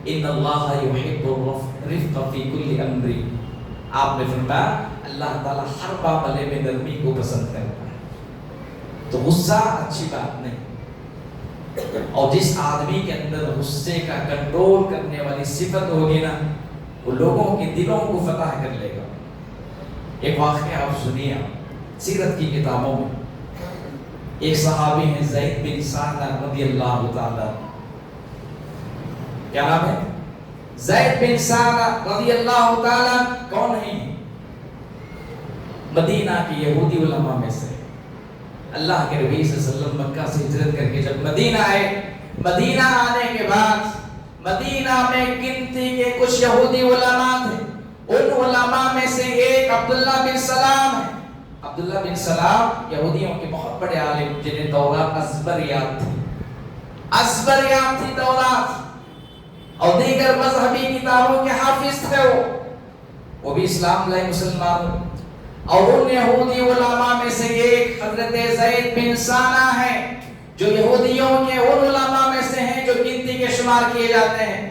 ان اللہ یحب الرفق فی کل امر، آپ نے فرمایا اللہ تعالیٰ ہر معاملے میں نرمی کو پسند کرتا ہے، تو غصہ اچھی بات نہیں۔ اور جس آدمی کے اندر غصے کا کنٹرول کرنے والی صفت ہوگی نا، وہ لوگوں کے دلوں کو فتح کر لے گا۔ ایک واقعہ آپ سنیے، سیرت کی کتابوں میں ایک صحابی ہیں زید بن ثعلبہ رضی اللہ تعالی، کیا نام ہے؟ زید بن ثعلبہ رضی اللہ تعالی کون ہیں؟ مدینہ کے یہودی علماء میں سے۔ اللہ کے نبی صلی اللہ علیہ وسلم مکہ سے ہجرت کر کے جب مدینہ آئے، مدینہ آنے کے بعد مدینہ میں گنتی کے کچھ یہودی علماء تھے، ان علماء میں سے ایک عبداللہ بن سلام ہے۔ عبداللہ بن سلام یہودیوں کے بہت بڑے عالم، جنہیں تورات ازبریات تھی، ازبریات تھی تورات، اور دیگر مذہبی کتابوں کے حافظ تھے۔ وہ بھی اسلام لائے، مسلمان ہوئے۔ اور ان یہودی علماء میں سے ایک حضرت زید بن ثعلبہ ہے، جو یہودیوں کے ان علماء میں سے ہیں جو گنتی کے شمار کیے جاتے ہیں۔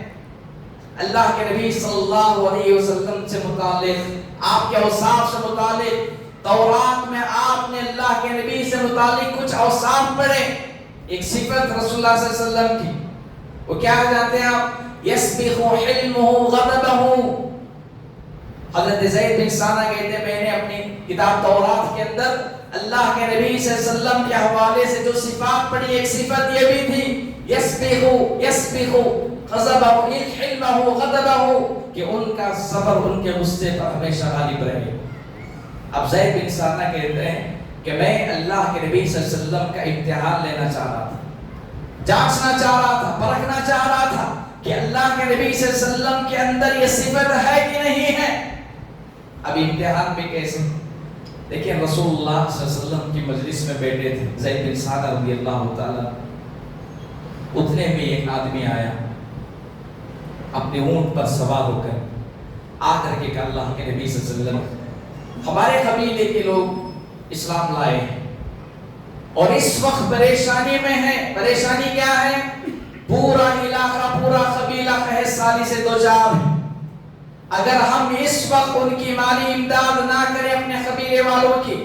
اللہ کے نبی صلی اللہ علیہ وسلم سے متعلق، آپ کے اوصاف سے متعلق تورات میں آپ نے اللہ کے نبی سے متعلق کچھ اوصاف پڑھے۔ ایک صفت رسول اللہ صلی اللہ علیہ وسلم کی، وہ کیا جانتے ہیں آپ؟ یسبق حلمہ غضبہ۔ حضرت زید بن ثعلبہ کہتے ہیں میں نے اپنی کتاب تورات کے اندر اللہ کے نبی صلی اللہ علیہ وسلم کے حوالے سے جو صفات پڑھی، ایک صفت یہ بھی تھی یسبق غضبہ حلمہ غضبہ، کہ ان کا صبر ان کے غصے پر ہمیشہ غالب رہے۔ اب زید بن ثعلبہ کہتے ہیں کہ میں اللہ کے نبی صلی اللہ علیہ وسلم کا امتحان لینا چاہ رہا تھا، جانچنا چاہ رہا تھا، پرکھنا چاہ رہا تھا کہ اللہ کے نبی صلی اللہ علیہ وسلم کے اندر یہ صفت ہے کہ نہیں ہے۔ اب امتحان بھی کیسے؟ دیکھیں رسول اللہ صلی اللہ علیہ وسلم کی مجلس میں بیٹھے تھے زید بن ثعلبہ رضی اللہ تعالی، اتنے میں ایک آدمی آیا اپنے اونٹ پر سوار ہو کر، آ کر کے کہا اللہ کے نبی صلی اللہ علیہ وسلم ہمارے قبیلے کے لوگ اسلام لائے ہیں اور اس وقت پریشانی میں ہیں۔ پریشانی کیا ہے؟ پورا علاقہ، پورا قبیلہ قحط سالی سے دوچار ہے۔ اگر ہم اس وقت ان کی مالی امداد نہ کریں اپنے قبیلے والوں کی،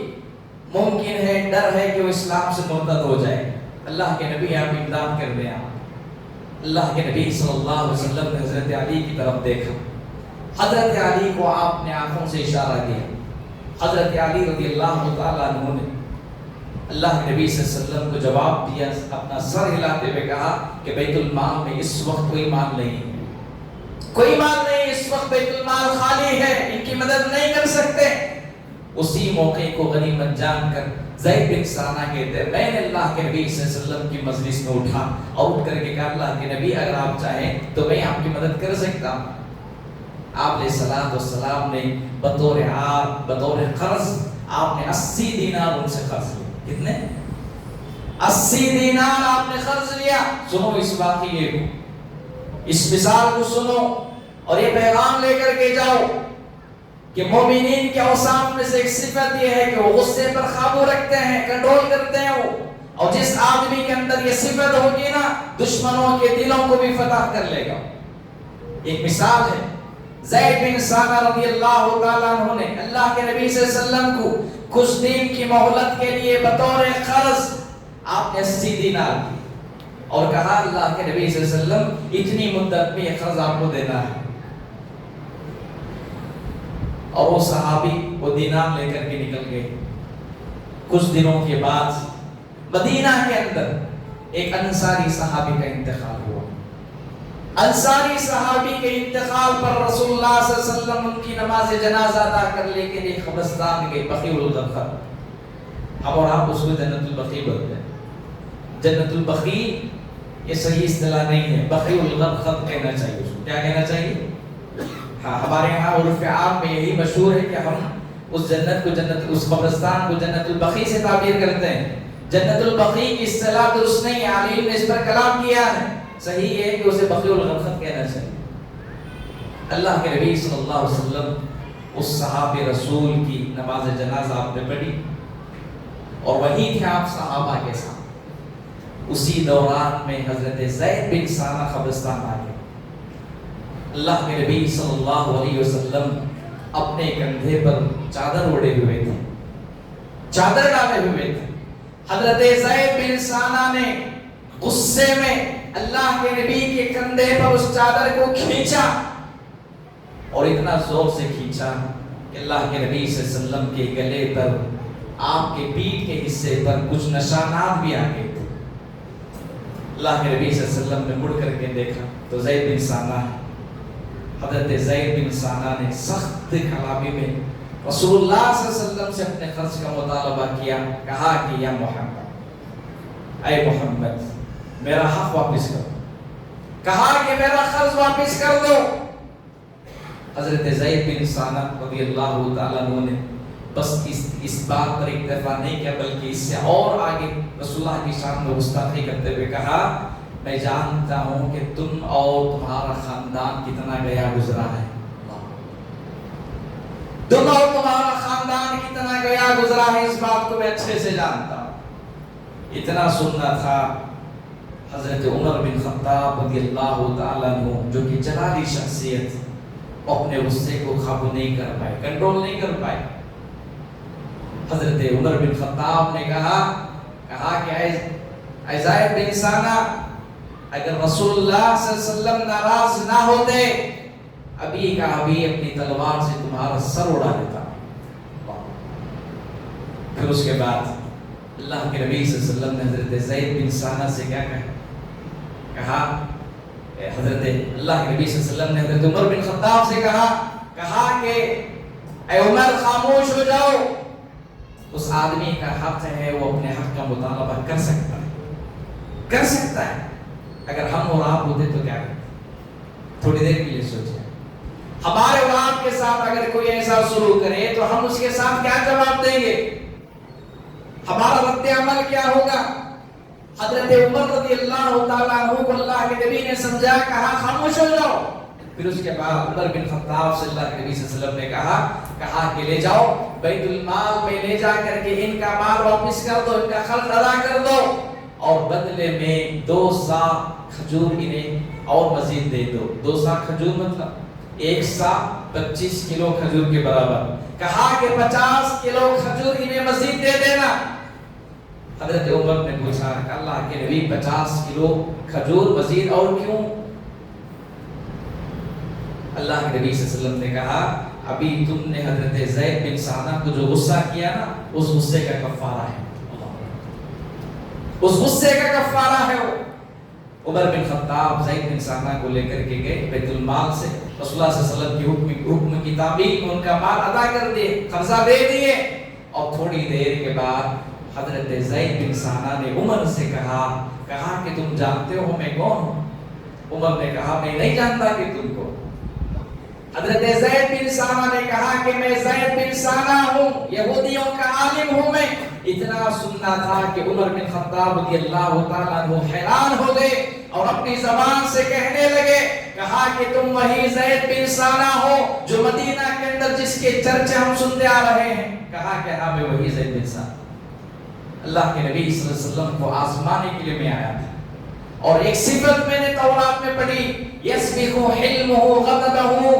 ممکن ہے، ڈر ہے کہ وہ اسلام سے مرتد ہو جائے۔ اللہ کے نبی آپ امداد کر دیں۔ اللہ کے نبی صلی اللہ علیہ وسلم نے حضرت علی کی طرف دیکھا، حضرت علی کو آپ نے آنکھوں سے اشارہ کیا۔ حضرت علی رضی اللہ تعالیٰ عنہ نے اللہ کے نبی صلی اللہ علیہ وسلم کو جواب دیا، اپنا سر ہلاتے ہوئے کہا کہ بیت المال میں اس وقت کوئی مال نہیں ہے، کوئی مال نہیں، اس وقت بیت المال خالی ہے، ان کی مدد نہیں کر سکتے۔ اسی موقع کو غنیمت جان کر زید بن ثعلبہ کہتے ہیں میں نے اللہ کے نبی صلی اللہ علیہ وسلم کی مجلس میں اٹھا اور اٹھ کر کے کہا اللہ کے نبی اگر آپ چاہیں تو میں آپ کی مدد کر سکتا ہوں۔ آپ علیہ السلام نے بطور عار، بطور قرض آپ نے 80 دینار ان سے قرض لیا۔ کتنے؟ 80 دینار آپ نے قرض لیا۔ سنو اس واقعے کو، اس مثال کو سنو اور یہ پیغام لے کر کے جاؤ کہ مومنین کے اوصاف میں سے ایک صفت یہ ہے کہ وہ غصے پر قابو رکھتے ہیں، کنٹرول کرتے ہیں وہ، اور جس آدمی کے اندر یہ صفت ہوگی نا دشمنوں کے دلوں کو بھی فتح کر لے گا۔ ایک مثال ہے، زید بن ثعلبہ رضی اللہ تعالیٰ عنہ نے اللہ کے نبی صلی اللہ علیہ وسلم کو کچھ دن کی مہلت کے لیے بطور قرض آپ نے 80 دینار دی اور کہا اللہ کے نبی صلی اللہ علیہ وسلم اتنی مدت میں یہ قرض آپ کو دینا ہے۔ اور وہ صحابی وہ دینار لے کر کے نکل گئے۔ کچھ دنوں کے بعد مدینہ کے اندر ایک انصاری صحابی کا انتقال ہوا۔ انصاری صحابی کے انتقال پر رسول اللہ صلی اللہ علیہ وسلم ان کی نماز جنازہ ادا کرنے کے لیے قبرستان گئے، بقیع الغرقد۔ اب اور آپ اس کو جنت البقیع بولتے ہیں۔ جنت البقیع یہ صحیح اصطلاح نہیں ہے، بقیع الغرقد کہنا چاہیے اس کو۔ کیا کہنا چاہیے؟ ہاں، ہمارے یہاں عرف عام میں یہی مشہور ہے کہ ہم اس جنت کو اس قبرستان کو جنت البقیع سے تعبیر کرتے ہیں۔ جنت البقیع کی اصطلاح درست نہیں ہے، عالم نے اس پر کلام کیا ہے۔ صحیح ہے کہ اسے بقیع الغرقد کہنا چاہیے. اللہ کے نبی صلی اللہ علیہ وسلم اس صحابہ رسول کی نماز جنازہ آپ نے پڑھی اور وہیں تھے آپ صحابہ کے ساتھ. اسی دوران میں حضرت زید بن ثانہ قبرستان آ گئے. اللہ کے نبی صلی اللہ علیہ وسلم اپنے کندھے پر چادر اوڑے ہوئے تھے, چادر ڈالے ہوئے تھے. حضرت زید بن ثانہ نے غصے میں اللہ کے نبی کے کندھے پر اس چادر کو کھینچا اور اتنا زور سے کھینچا کہ اللہ کے نبی صلی اللہ علیہ وسلم کے گلے پر, آپ کے پیٹھ کے حصے پر کچھ نشانات بھی آ گئے تھے. اللہ کے نبی صلی اللہ علیہ وسلم نے مڑ کر کے دیکھا تو زید بن ثانہ ہے. حضرت زید بن ثانہ نے سخت کلامی میں رسول اللہ صلی اللہ علیہ وسلم سے اپنے قرض کا مطالبہ کیا. کہا کہ یا محمد, اے محمد میرا حق واپس کر دو. کہا کہ میرا قرض واپس کر دو. حضرت زید بن ثانہ رضی اللہ تعالیٰ عنہ نے بس اس بات پر اکتفا نہیں کیا بلکہ اس سے اور آگے رسول اللہ کی شان میں گستاخی کرتے ہوئے کہا میں جانتا ہوں کہ تم اور تمہارا خاندان کتنا گیا گزرا ہے. تم اور تمہارا خاندان کتنا گیا گزرا ہے اس بات کو میں اچھے سے جانتا ہوں. اتنا سننا تھا. حضرت عمر بن خطاب رضی اللہ تعالیٰ عنہ جو کہ جلالی شخصیت, اپنے غصے کو قابو نہیں کر پائے, کنٹرول نہیں کر پائے. حضرت عمر بن خطاب نے کہا کہ اے زید بن ثانہ اگر رسول اللہ صلی اللہ علیہ وسلم ناراض نہ ہوتے ابھی کا ابھی اپنی تلوار سے تمہارا سر اڑا دیتا. پھر اس کے بعد اللہ کے نبی صلی اللہ علیہ وسلم نے حضرت زید بن ثانہ سے کیا کہا حضرت اللہ کے نبی صلی اللہ علیہ وسلم نے حضرت عمر بن خطاب سے کہا کہ اے عمر خاموش ہو جاؤ. اس آدمی کا حق ہے وہ اپنے حق کا مطالبہ کر سکتا ہے. اگر ہم اور آپ ہوتے تو کیا کرتے؟ تھوڑی دیر کے لیے سوچیں. ہمارے اور آپ کے ساتھ اگر کوئی ایسا سلوک کرے تو ہم اس کے ساتھ کیا جواب دیں گے؟ ہمارا رد عمل کیا ہوگا؟ حضرت عمر رضی اللہ تعالیٰ عنہ کو اللہ کے نبی نے سمجھا, کہا خاموش ہو جاؤ. پھر اس کے بعد عمر بن خطاب صلی اللہ علیہ وسلم نے کہا کہ لے جاؤ بیت المال میں لے جا کر کے ان کا مال واپس کر دو, ان کا قرض ادا کر دو اور بدلے میں 2 سا کھجور انہیں اور مزید دے دو. 2 سا کھجور مطلب 1 سا 25 کلو کھجور کے برابر. کہا کہ 50 کلو کھجور انہیں مزید دے دینا. حضرت عمر نے پوچھا کہ اللہ کے نبی 50 کلو کھجور مزید اور کیوں؟ اللہ کے نبی صلی اللہ علیہ وسلم نے کہا ابھی تم نے حضرت زید بن ثانہ کو جو غصہ کیا نا اس غصے کا کفارہ ہے, اس غصے کا کفارہ ہے. عمر بن خطاب زید بن ثانہ کو لے کر کے گئے بیت المال سے. رسول اللہ صلی اللہ علیہ وسلم کی حکم کی تعمیل میں ان کا مال ادا کر دیے, قرضہ دے دیے. اور تھوڑی دیر کے بعد حضرت زید بن ثانہ نے عمر سے کہا کہ تم جانتے ہو میں کون ہوں؟ عمر نے کہا میں نہیں جانتا کہ تم کو. حضرت زید بن ثانہ نے کہا کہ میں زید بن ثانہ ہوں, یہودیوں کا عالم ہوں میں. اتنا سننا تھا کہ عمر بن خطاب رضی اللہ تعالیٰ عنہ حیران ہو گئے اور اپنی زبان سے کہنے لگے, کہا کہ تم وہی زید بن ثانہ ہو جو مدینہ کے اندر جس کے چرچے ہم سنتے آ رہے ہیں. کہا کہ ہاں میں وہی زید بن ثانہ. اللہ کے نبی صلی اللہ علیہ وسلم کو آزمانے کے لیے میں آیا تھا اور ایک صفت میں نے تورات میں پڑھی, یسبق حلمہ غضبہ,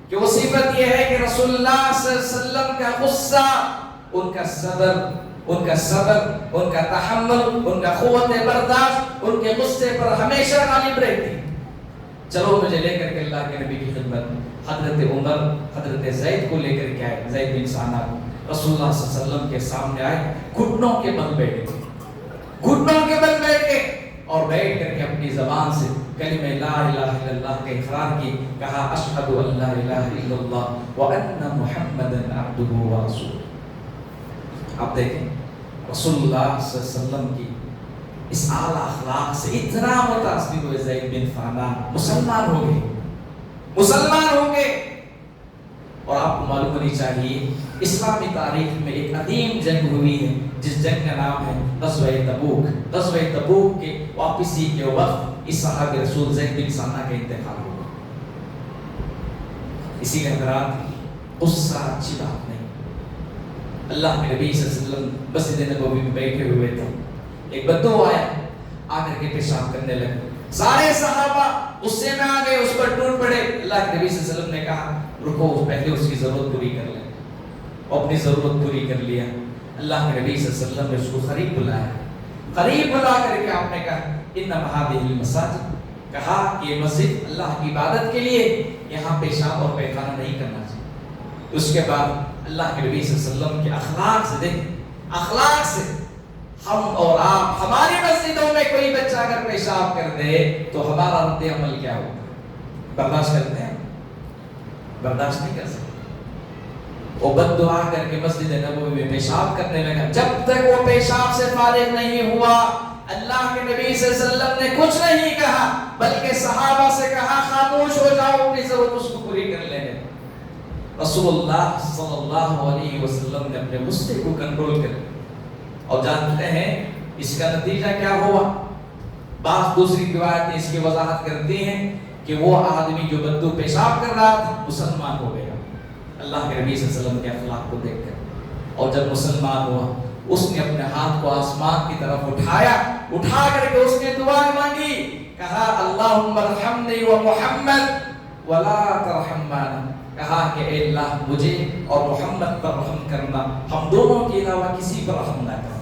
کہ وہ صفت یہ ہے کہ رسول اللہ صلی اللہ علیہ وسلم کا غصہ, ان کا صبر, ان کا تحمل, ان کا قوت برداشت ان کے غصے پر ہمیشہ غالب رہتی. چلو مجھے لے کر کے اللہ کے نبی کی خدمت حضرت عمر حضرت زید کو لے کر کے آئے. زید بن ثانہ رسول اللہ صلی اللہ علیہ وسلم کے سامنے آئے, گھٹنوں کے بل بیٹھ گئے اور بیٹھ کر کے اپنی زبان سے کلمہ لا الہ الا اللہ کا اقرار کی. کہا اشہد ان لا الہ الا اللہ وان محمدا عبدہ ورسولہ. آپ دیکھیں رسول اللہ صلی اللہ علیہ وسلم کی اس اعلیٰ اخلاق سے اتنا متاثر ہوئے زید بن ثانہ مسلمان ہو گئے. اور آپ کو معلوم ہونی چاہیے اسلامی تاریخ میں ایک عظیم جنگ ہوئی ہے جس جنگ کا نام ہے غزوہ تبوک. غزوہ تبوک کے واپسی کے وقت اس صحابی رسول زید بن ثانہ کا انتقال ہوا. اسی لیے حضرات غصہ اچھی بات نہیں. اللہ کے نبی صلی اللہ علیہ وسلم مسجد نبوی میں بیٹھے ہوئے تھے, ایک بدو آیا, آ کر کے پیشاب کرنے لگے. سارے صحابہ غصے میں آ گئے, اس پر ٹوٹ پڑے. اللہ کے نبی صلی اللہ علیہ وسلم نے کہا رکو, پہلے اس کی ضرورت پوری کر لیں. اپنی ضرورت پوری کر لیا. اللہ کے نبی صلی اللہ علیہ وسلم نے اس کو قریب بلایا. قریب بلا کر کے آپ نے کہا انما هذه المساجد, کہا کہ یہ مسجد اللہ کی عبادت کے لیے, یہاں پیشاب اور پیخانہ نہیں کرنا چاہیے. اس کے بعد اللہ کے نبی صلی اللہ علیہ وسلم کے اخلاق سے دیکھ, اخلاق سے ہم اور آپ, ہماری مسجدوں میں کوئی بچہ اگر پیشاب کر دے تو ہمارا رد عمل کیا ہوگا؟ برداشت کرتے ہیں؟ برداشت نہیں کر سکتے. وہ بد دعا کر کے مسجد نبوی میں پیشاب کرنے لگا. جب تک وہ پیشاب سے فارغ نہیں ہوا, اللہ کے نبی صلی اللہ علیہ وسلم نے کچھ نہیں کہا, بلکہ صحابہ سے کہا خاموش ہو جاؤ, اپنی ضرورت اس کو پوری کر لینے. رسول اللہ صلی اللہ علیہ وسلم نے اپنے غصے کو کنٹرول کر, اور جانتے ہیں اس کا نتیجہ کیا ہوا؟ بعض دوسری روایتیں اس کی وضاحت کرتی ہیں کہ وہ آدمی جو بدو پیشاب کر رہا تھا مسلمان ہو گیا اللہ کے نبی صلی اللہ علیہ وسلم کے اخلاق کو دیکھ کر. اور جب مسلمان ہوا, اس نے اپنے ہاتھ کو آسمان کی طرف اٹھایا, اٹھا کر کے اس نے دعا مانگی, کہا اللہم ارحمنی و محمد ولا ترحم معنا, کہا کہ اے اللہ مجھے اور محمد پر رحم کرنا, ہم دونوں کے علاوہ کسی پر رحم نہ کرنا.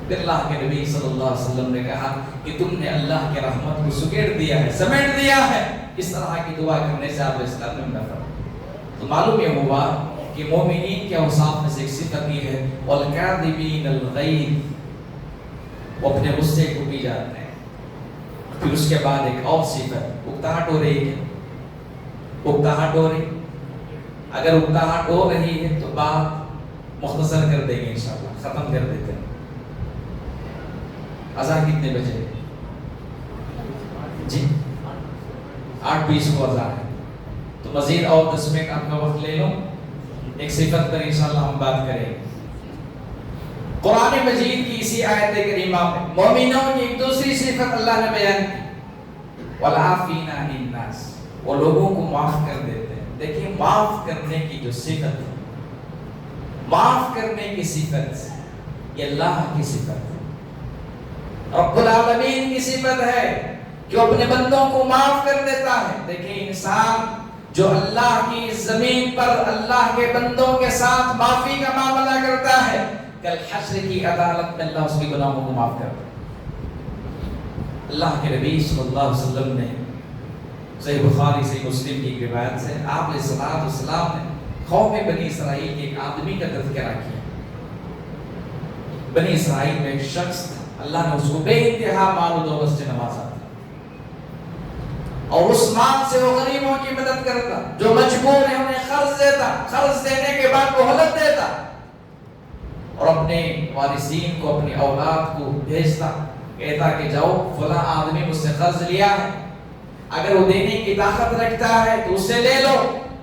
پھر اللہ کے نبی صلی اللہ علیہ وسلم نے کہا کہ تم نے اللہ کے رحمت کو سکیڑ دیا ہے, سمیٹ دیا ہے. اس طرح کی دعا کرنے سے آپ اسلام میں نفر. تو معلوم یہ ہوا کہ مومنین کے اوصاف میں سے ایک صفت یہ ہے والکاظمین الغیظ, وہ اپنے غصے کو پی جاتے ہیں. پھر اس کے بعد ایک اور صفت اکتاہٹ ہو رہی ہے, اکتاہٹ ہو رہی. اگر اکتاہٹ ہو رہی ہے تو بات مختصر کر دیں گے انشاءاللہ, ختم کر دیتے ہیں. اذان کتنے بجے؟ جی 8:20 کو اذان ہے. تو مزید اور 10 منٹ آپ کا وقت لے لو, ایک صفت پر انشاءاللہ ہم بات کریں گے. قرآن مجید کی اسی آیت کریمہ میں مومنوں کی ایک دوسری صفت اللہ نے بیان کی, والعافین عن الناس, وہ لوگوں کو معاف کر دیتے ہیں. دیکھیں معاف کرنے کی جو صفت ہے, معاف کرنے کی صفت یہ اللہ کی صفت ہے, رب العالمین کی صفت ہے جو اپنے بندوں کو معاف کر دیتا ہے. دیکھیں انسان جو اللہ کی زمین پر اللہ کے بندوں کے ساتھ معافی کا معاملہ کرتا ہے, کل حشر کی عدالت میں اللہ اس کے گناہوں کو معاف کرتا ہے. اللہ کے نبی صلی اللہ علیہ وسلم نے صحیح بخاری صحیح مسلم کی روایت سے آپ علیہ الصلوۃ والسلام نے قوم بنی اسرائیل کے ایک آدمی کا تذکرہ کیا. بنی اسرائیل میں ایک شخص تھا, اللہ نے اس کو بے انتہا مال و دولت سے نوازا تھا, اور اس مال سے وہ غریبوں کی مدد کرتا, جو مجبور ہے انہیں قرض دیتا, قرض دینے کے بعد مہلت دیتا, اور اپنے وارثین کو, اپنی اولاد کو بھیجتا, کہتا کہ جاؤ فلاں آدمی مجھ سے قرض لیا ہے, اگر وہ دینے کی طاقت رکھتا ہے تو اس سے لے لو,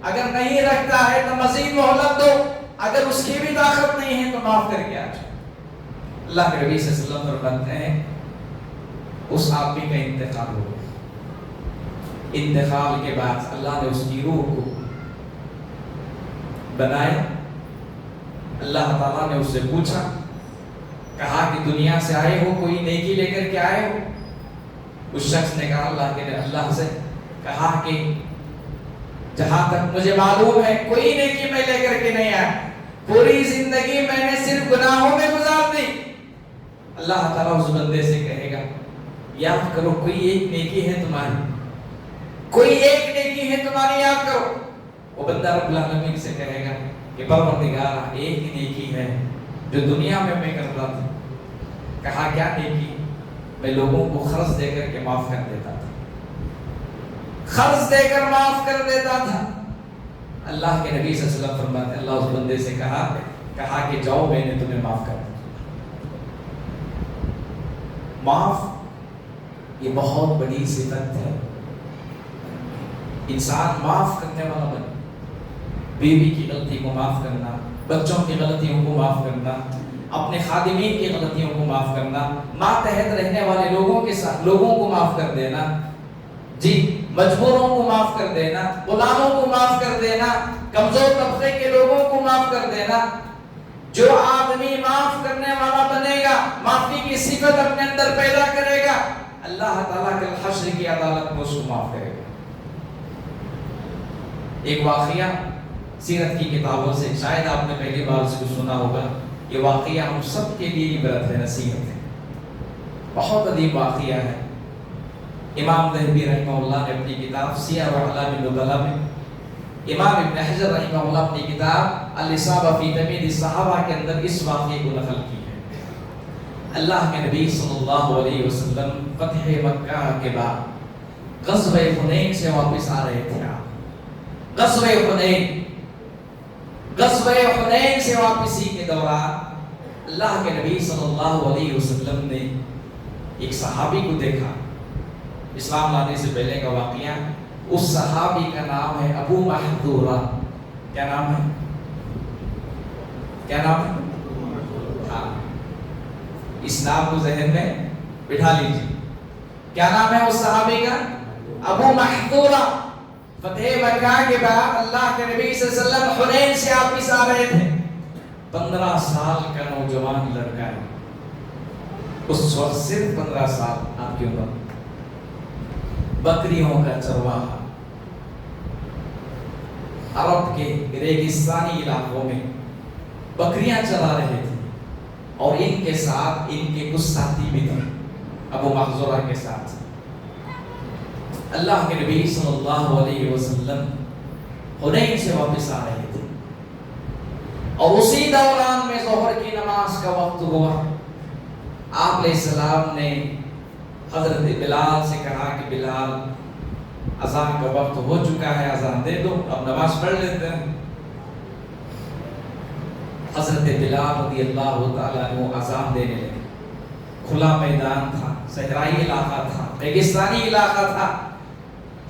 اگر نہیں رکھتا ہے تو مزید مہلت دو, اگر اس کی بھی طاقت نہیں ہے تو معاف کر کے آ جاؤ. اللہ کے نبی صلی اللہ علیہ وسلم فرماتے ہیں اس آدمی کا انتقال ہو گیا. انتقال کے بعد اللہ نے اس کی روح کو بنایا. اللہ تعالیٰ نے اس سے پوچھا, کہا کہ دنیا سے آئے ہو, کوئی نیکی لے کر کے آئے ہو؟ اس شخص نے کہا اللہ سے کہا کہ جہاں تک مجھے معلوم ہے کوئی نیکی میں لے کر کے نہیں آیا, پوری زندگی میں نے صرف گناہوں میں گزار دی. اللہ تعالیٰ اس بندے سے کہے گا یاد کرو کوئی ایک نیکی ہے تمہاری, کوئی ایک نیکی ہے تمہاری, یاد کرو. وہ بندہ رب العالمین سے کہے گا کہ پروردگار ایک ہی نیکی ہے جو دنیا میں کرتا تھا. کہا کیا نیکی؟ میں لوگوں کو قرض دے کر کے معاف کر دیتا تھا, قرض دے کر معاف کر دیتا تھا. اللہ کے نبی صلی اللہ علیہ وسلم فرماتے ہیں اللہ اس بندے سے کہا کہ جاؤ میں نے تمہیں معاف کر دیا. معاف یہ بہت بڑی صفت ہے. انسان معاف کرنے والا بنے, بیوی کی غلطی کو معاف کرنا, بچوں کی غلطیوں کو معاف کرنا, اپنے خادمین کی غلطیوں کو معاف کرنا، ماتحت رہنے والے لوگوں کے ساتھ لوگوں کو معاف کر دینا، جی مجبوروں کو معاف کر دینا، غلاموں کو معاف کر دینا، کمزور طبقے کے لوگوں کو معاف کر دینا۔ جو آدمی معاف کرنے والا بنے گا، معافی کی صفت اپنے اندر پیدا کرے گا، اللہ تعالیٰ کل حشر کی عدالت میں اس کو معاف کرے گا۔ ایک واقعہ سیرت کی کتابوں سے شاید آپ نے پہلی بار اس کو سنا ہوگا، یہ واقعہ ہم سب کے لیے عبرت ہے، نصیحت ہے، بہت عظیم واقعہ ہے۔ امام ذہبی رحمہ اللہ نے اپنی کتاب سیار اعلام النبلاء میں، امام ابن حجر رحمہ اللہ اپنی کتاب الاصابہ فی تمہید الصحابہ کے اندر اس واقعے کو نقل کی ہے۔ اللہ کے نبی صلی اللہ علیہ وسلم فتح مکہ کے بعد غزوہ حنین سے واپس آ رہے تھے۔ غزوہ حنین سے واپسی کے دوران اللہ کے نبی صلی اللہ علیہ وسلم نے ایک صحابی کو دیکھا، اسلام لانے سے پہلے کا واقعہ۔ اس صحابی کا نام ہے ابو محذورہ۔ کیا نام ہے؟ کیا نام ہے؟ ہاں، اس نام کو ذہن میں بٹھا لیجیے۔ کیا نام ہے اس صحابی کا؟ ابو محذورہ۔ فتح مکہ کے بعد اللہ کے نبی صلی اللہ علیہ وسلم حنین سے واپس آ رہے تھے۔ 15 سال کا نوجوان لڑکا ہے، اس وقت صرف 15 سال آپ کی عمر، بکریوں کا چرواہا، عرب کے ریگستانی علاقوں میں بکریاں چلا رہے تھے، اور ان کے ساتھ ان کے کچھ ساتھی بھی تھے ابو محذورہ کے ساتھ۔ اللہ کے نبی صلی اللہ علیہ وسلم حنین سے واپس آ رہے تھے، اور اسی دوران میں ظہر کی نماز کا وقت ہوا۔ آپ علیہ السلام نے حضرت بلال سے کہا کہ بلال، اذان کا وقت ہو چکا ہے، اذان دے دو، اب نماز پڑھ لیتے ہیں۔ حضرت بلال رضی اللہ تعالیٰ عنہ اذان دینے لگے۔ کھلا میدان تھا، صحرائی علاقہ تھا، ریگستانی علاقہ تھا۔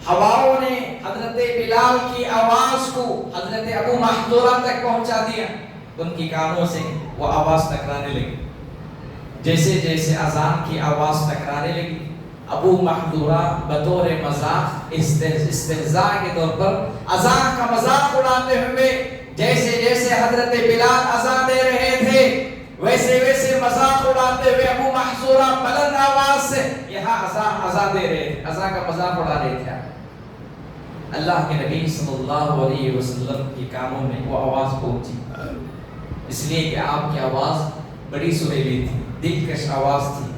ہواؤں نے حضرت بلال کی آواز کو حضرت ابو محذورہ تک پہنچا دیا۔ ان کی کانوں سے وہ آواز ٹکرانے لگی۔ جیسے جیسے اذان کی آواز ٹکرانے لگی، ابو محذورہ بطور مذاق، استہزاء کے طور پر اذان کا مذاق اڑاتے ہوئے، جیسے جیسے حضرت بلال اذان دے رہے تھے، ویسے ویسے مذاق اڑاتے ہوئے ابو محذورہ بلند آواز سے یہاں اذان دے رہے تھے، اذان کا مذاق اڑا رہے تھے۔ اللہ کے نبی صلی اللہ علیہ وسلم کی کانوں میں وہ آواز پہنچی، اس لیے کہ آپ کی آواز بڑی سریلی تھی، دلکش آواز تھی۔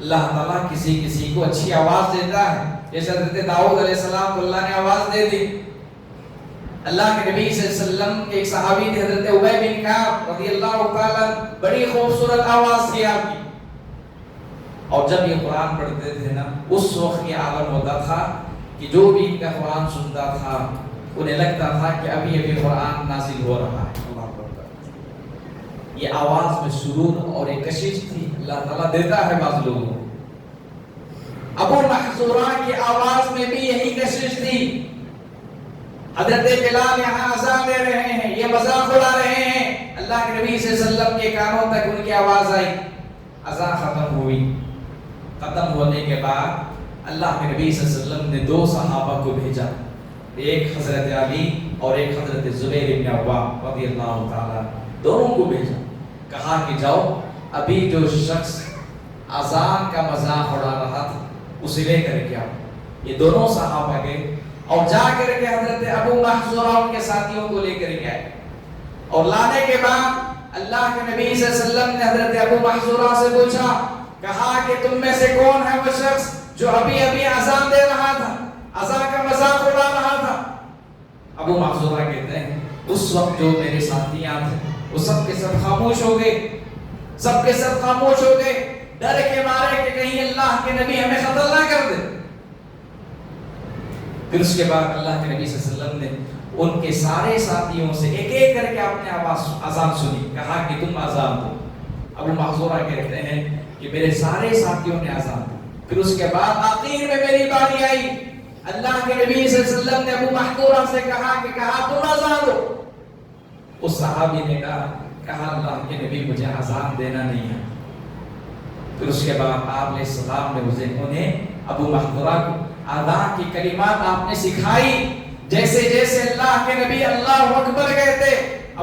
اللہ تعالیٰ کسی کسی کو اچھی آواز دیتا ہے، جیسے حضرت داؤد علیہ السلام کو اللہ نے آواز دے دی۔ اللہ کے نبی صلی اللہ علیہ وسلم کے ایک صحابی تھے حضرت ابی بن کعب رضی اللہ تعالیٰ، بڑی خوبصورت آواز تھی آپ کی، اور جب یہ قرآن پڑھتے تھے نا، اس وقت یہ عالم ہوتا تھا کہ جو بھی ان کا قرآن سنتا تھا انہیں لگتا تھا کہ ابھی ابھی قرآن نازل ہو رہا ہے۔ یہ آواز میں سرور اور ایک کشش تھی، اللہ تعالیٰ دیتا ہے بعض لوگوں کو۔ ابو محذورہ کی آواز میں بھی یہی کشش تھی۔ حضرت بلال یہاں اذان دے رہے ہیں، یہ مذاق اڑا رہے ہیں، اللہ کے نبی صلی اللہ علیہ وسلم کے کانوں تک ان کی آواز آئی۔ اذان ختم ہوئی، ختم ہونے کے بعد اللہ کے نبی صلی اللہ علیہ وسلم نے 2 صحابہ کو بھیجا، ایک حضرت علی اور ایک حضرت زبیر بن عوام رضی اللہ تعالیٰ، دونوں کو بھیجا، کہا کہ جاؤ ابھی جو شخص اذان کا مذاق اڑا رہا تھا اسے لے کر کے آؤ۔ یہ دونوں صحابہ گئے اور جا کر کے حضرت ابو محذورہ ان کے ساتھیوں کو لے کر کے آئے، اور لانے کے بعد اللہ کے نبی صلی اللہ علیہ وسلم نے حضرت ابو محذورہ سے پوچھا، کہا کہ تم میں سے کون ہے وہ شخص جو ابھی ابھی اذان دے رہا تھا، اذان کا مذاق اڑا رہا تھا؟ ابو محذورہ کہتے ہیں اس وقت جو میرے ساتھیاں تھے وہ سب کے سب خاموش ہو گئے، سب کے سب خاموش ہو گئے، ڈر کے مارے کہ کہیں اللہ کے نبی ہمیں قتل نہ کر دے۔ پھر اس کے بعد اللہ کے نبی صلی اللہ علیہ وسلم نے ان کے سارے ساتھیوں سے ایک ایک کر کے اپنے اذان سنی، کہا کہ تم اذان دو۔ ابو محذورہ کہتے ہیں کہ میرے سارے ساتھیوں نے اذان دی۔ پھر اس کے بعد آخر میں میری باری آئی، اللہ کے نبی صلی اللہ علیہ وسلم نے ابو محذورہ سے کہا کہ تم اذان دو۔ اس صحابی نے کہا کہا اللہ کے نبی مجھے اذان دینا نہیں ہے. پھر اس کے بعد آپ علیہ السلام نے انہیں ابو محذورہ کو اذان کی کلمات آپ نے سکھائی. جیسے جیسے اللہ کے نبی اللہ اکبر کہتے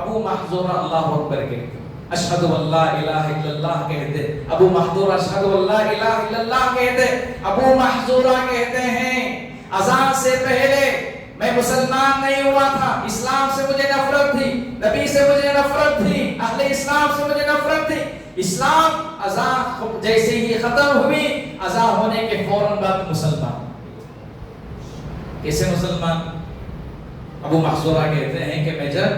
ابو محذورہ اللہ اکبر کہتے, اشہد ان لا الہ الا اللہ کہتے, ابو محذورہ اشہد ان لا الہ الا اللہ کہتے. ابو محذورہ کہتے ہیں اذان سے پہلے میں مسلمان نہیں ہوا تھا, اسلام سے مجھے نفرت تھی, نبی سے مجھے نفرت تھی, اہل اسلام سے مجھے نفرت تھی. اسلام اذان جیسے ہی ختم ہوئی, اذان ہونے کے فوراً بعد مسلمان. کیسے مسلمان؟ ابو محذورہ کہتے ہیں کہ میں جب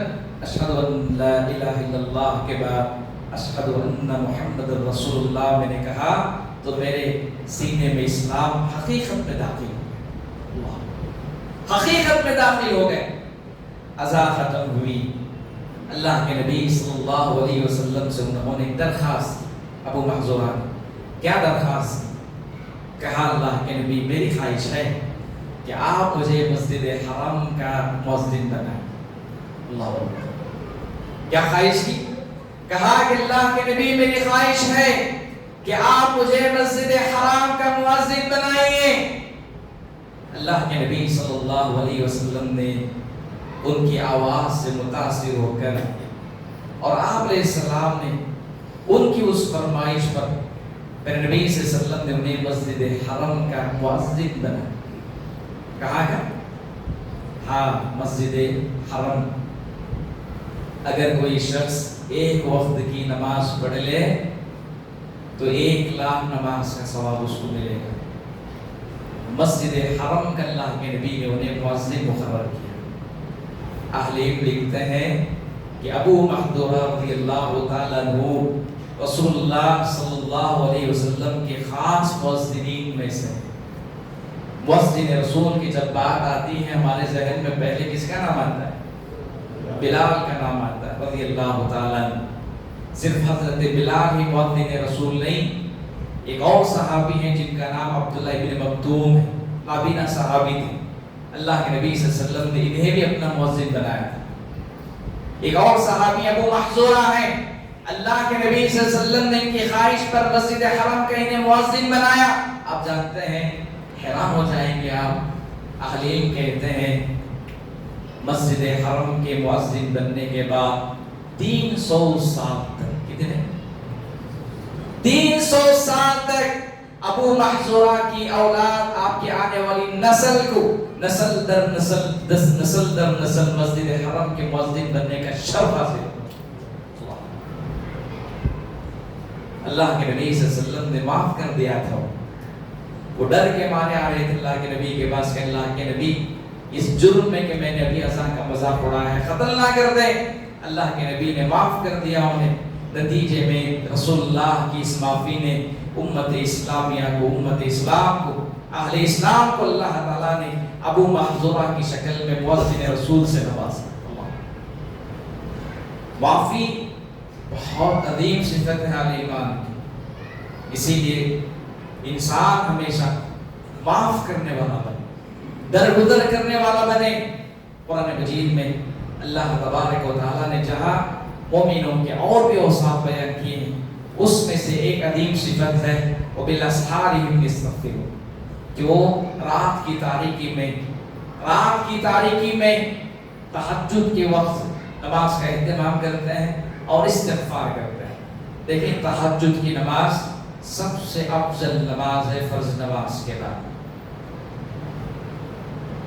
اشہد ان لا الہ الا اللہ کے بعد اشہد ان محمد رسول اللہ میں نے کہا تو میرے سینے میں اسلام حقیقت میں داخل ہو گیا, حقیقت میں داخل ہو گئے. اذان ختم ہوئی, اللہ کے نبی صلی اللہ علیہ وسلم سے انہوں نے درخواست, ابو محذورہ کیا درخواست؟ کہا اللہ کے نبی میری خواہش ہے کہ آپ مجھے مسجد حرام کا مؤذن بنائیں. اللہ اکبر, کیا خواہش کی؟ کہا کہ اللہ کے نبی میری خواہش ہے کہ آپ مجھے مسجد حرام کا مؤذن بنائیے. اللہ کے نبی صلی اللہ علیہ وسلم نے ان کی آواز سے متاثر ہو کر اور آپ علیہ السلام نے ان کی اس فرمائش پر پھر نبی صلی اللہ علیہ وسلم نے انہیں مسجد حرم کا مؤذن بنایا. کہا گا ہاں مسجد حرم. اگر کوئی شخص ایک وقت کی نماز پڑھ لے تو 1,00,000 نماز کا ثواب اس کو ملے گا. مسجد حرم کا اللہ کے نبی نے انہیں مؤذن مقرر کیا. اہل علم لکھتے ہیں کہ ابو محذورہ رضی اللہ تعالیٰ عنہ رسول اللہ صلی اللہ علیہ وسلم کے خاص مؤذنین میں سے. مؤذن رسول کی جب بات آتی ہے ہمارے ذہن میں پہلے کس کا نام آتا ہے؟ بلال کا نام آتا ہے رضی اللہ تعالیٰ عنہ. صرف حضرت بلال ہی مؤذن رسول نہیں, ایک اور صحابی ہیں جن کا نام عبداللہ ابن مکتوم ہے, نابینا صحابی تھے. اللہ کے نبی صلی اللہ علیہ وسلم نے انہیں بھی اپنا مؤذن بنایا تھا. ایک اور صحابی ابو محذورہ ہیں, اللہ کے نبی صلی اللہ علیہ وسلم نے ان کی خواہش پر مسجد حرم کا انہیں مؤذن بنایا. آپ جانتے ہیں, حیران ہو جائیں گے آپ, اہل علم کہتے ہیں مسجد حرم کے مؤذن بننے کے بعد 300 سال تک, کتنے 300 سال تک ابو محذورہ کی اولاد, آپ کی آنے والی نسل کو نسل در نسل مسجد حرم کے مؤذن بننے کا شرف حاصل. اللہ کے نبی صلی اللہ علیہ وسلم نے معاف کر دیا تھا. وہ ڈر کے مارے آ رہے تھے اللہ کے نبی کے پاس کہ اللہ کے نبی اس جرم میں کہ میں نے ابھی اذان کا مذاق اڑایا ہے قتل نہ کر دیں. اللہ کے نبی نے معاف کر دیا انہیں. نتیجے میں رسول اللہ کی اس معافی نے امت اسلامیہ کو, امت اسلام کو, اہل اسلام کو اللہ تعالیٰ نے ابو محذورہ کی شکل میں مؤذن رسول سے نوازا. معافی بہت عظیم صفت ہے اہل ایمان کی. اسی لیے انسان ہمیشہ معاف کرنے والا بنے, درگزر کرنے والا بنے. قرآن مجید میں اللہ تبارک و تعالیٰ نے جہاں مومنوں کے اور بھی اوصاف بیان کیے ہیں, اس میں سے ایک عظیم صفت ہے وبالاسحار هم يستغفرون, کہ وہ رات کی تاریکی میں تہجد کے وقت نماز کا اہتمام کرتے ہیں اور استغفار کرتے ہیں. دیکھیں تہجد کی نماز سب سے افضل نماز ہے فرض نماز کے بعد.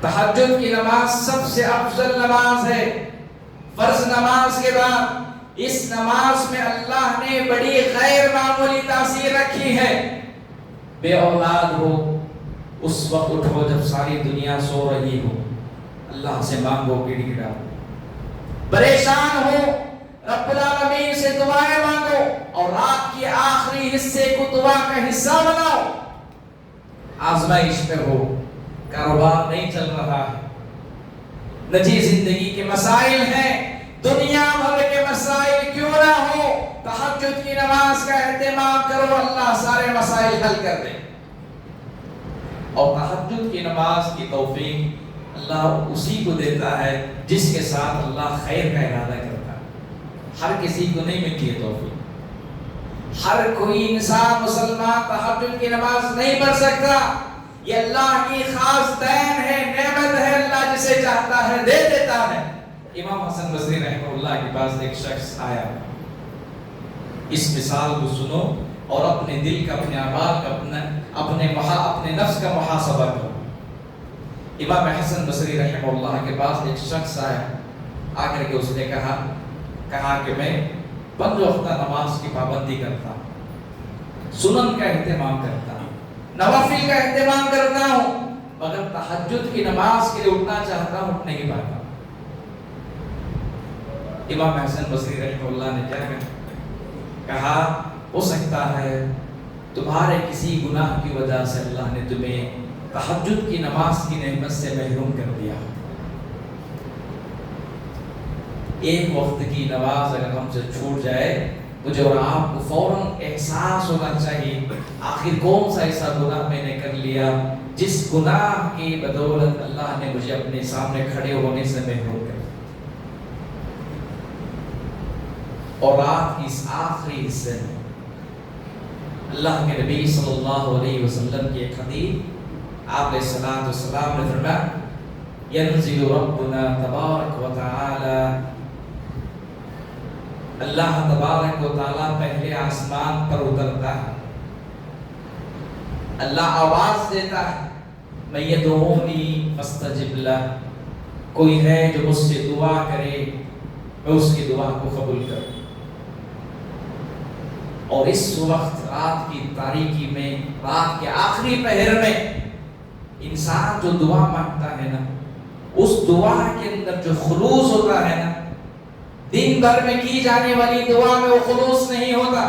تہجد کی نماز سب سے افضل نماز ہے فرض نماز کے بعد. اس نماز میں اللہ نے بڑی غیر معمولی تاثیر رکھی ہے. بے اولاد ہو اس وقت اٹھو جب ساری دنیا سو رہی ہو, اللہ سے مانگو, گڑ گڑاؤ. پریشان ہو رب العالمین سے دعائیں مانگو اور رات کے آخری حصے کو دعا کا حصہ بناؤ. آزمائش پہ ہو, کاروبار نہیں چل رہا ہے, نجی زندگی کے مسائل ہیں, دنیا بھر کے مسائل کیوں نہ ہو, تہجد کی نماز کا اہتمام کرو, اللہ سارے مسائل حل کر دے. اور تہجد کی نماز کی توفیق اللہ اسی کو دیتا ہے جس کے ساتھ اللہ خیر کا ارادہ کرتا ہے. ہر کسی کو نہیں ملتی ہے توفیق. ہر کوئی انسان مسلمان تہجد کی نماز نہیں پڑھ سکتا. یہ اللہ کی خاص دین ہے، نعمت ہے. اللہ جسے چاہتا ہے دے دیتا ہے. امام حسن بصری رحمہ اللہ کے پاس ایک شخص آیا. اس مثال کو سنو اور اپنے دل کا، اپنے اعمال کا، اپنے نفس کا محاسبہ کرو. امام حسن بصری رحمہ اللہ کے پاس ایک شخص آیا. آ کر کے اس نے کہا کہ میں 5 وقتہ نماز کی پابندی کرتا ہوں، سنن کا اہتمام کرتا ہوں، نوافل کا اہتمام کرتا ہوں، مگر تہجد کی نماز کے لیے اٹھنا چاہتا ہوں، اٹھ نہیں پاتا. امام حسن بصری رحمہ اللہ نے کیا کہا؟ ہو سکتا ہے تمہارے کسی گناہ کی وجہ سے اللہ نے تمہیں تہجد کی نماز کی نعمت سے محروم کر دیا. ایک وقت کی نماز اگر ہم سے چھوٹ جائے، مجھے اور آپ کو فوراً احساس ہونا چاہیے آخر کون سا ایسا گناہ میں نے کر لیا جس گناہ کی بدولت اللہ نے مجھے اپنے سامنے کھڑے ہونے سے محروم کر دیا. اور رات کی اس آخری حصے میں اللہ کے نبی صلی اللہ علیہ وسلم کی ایک حدیث، آپ علیہ الصلوۃ والسلام نے فرمایا ینزل ربنا تبارک و تعالی، اللہ تبارک و تعالی پہلے آسمان پر اترتا ہے. اللہ آواز دیتا ہے من یدعونی فاستجب لہ، کوئی ہے جو مجھ سے دعا کرے میں اس کی دعا کو قبول کروں. اور اس وقت رات کی تاریکی میں، رات کے آخری پہر میں انسان جو دعا مانگتا ہے نا، اس دعا کے اندر جو خلوص ہوتا ہے نا، دن بھر میں کی جانے والی دعا میں وہ خلوص نہیں ہوتا.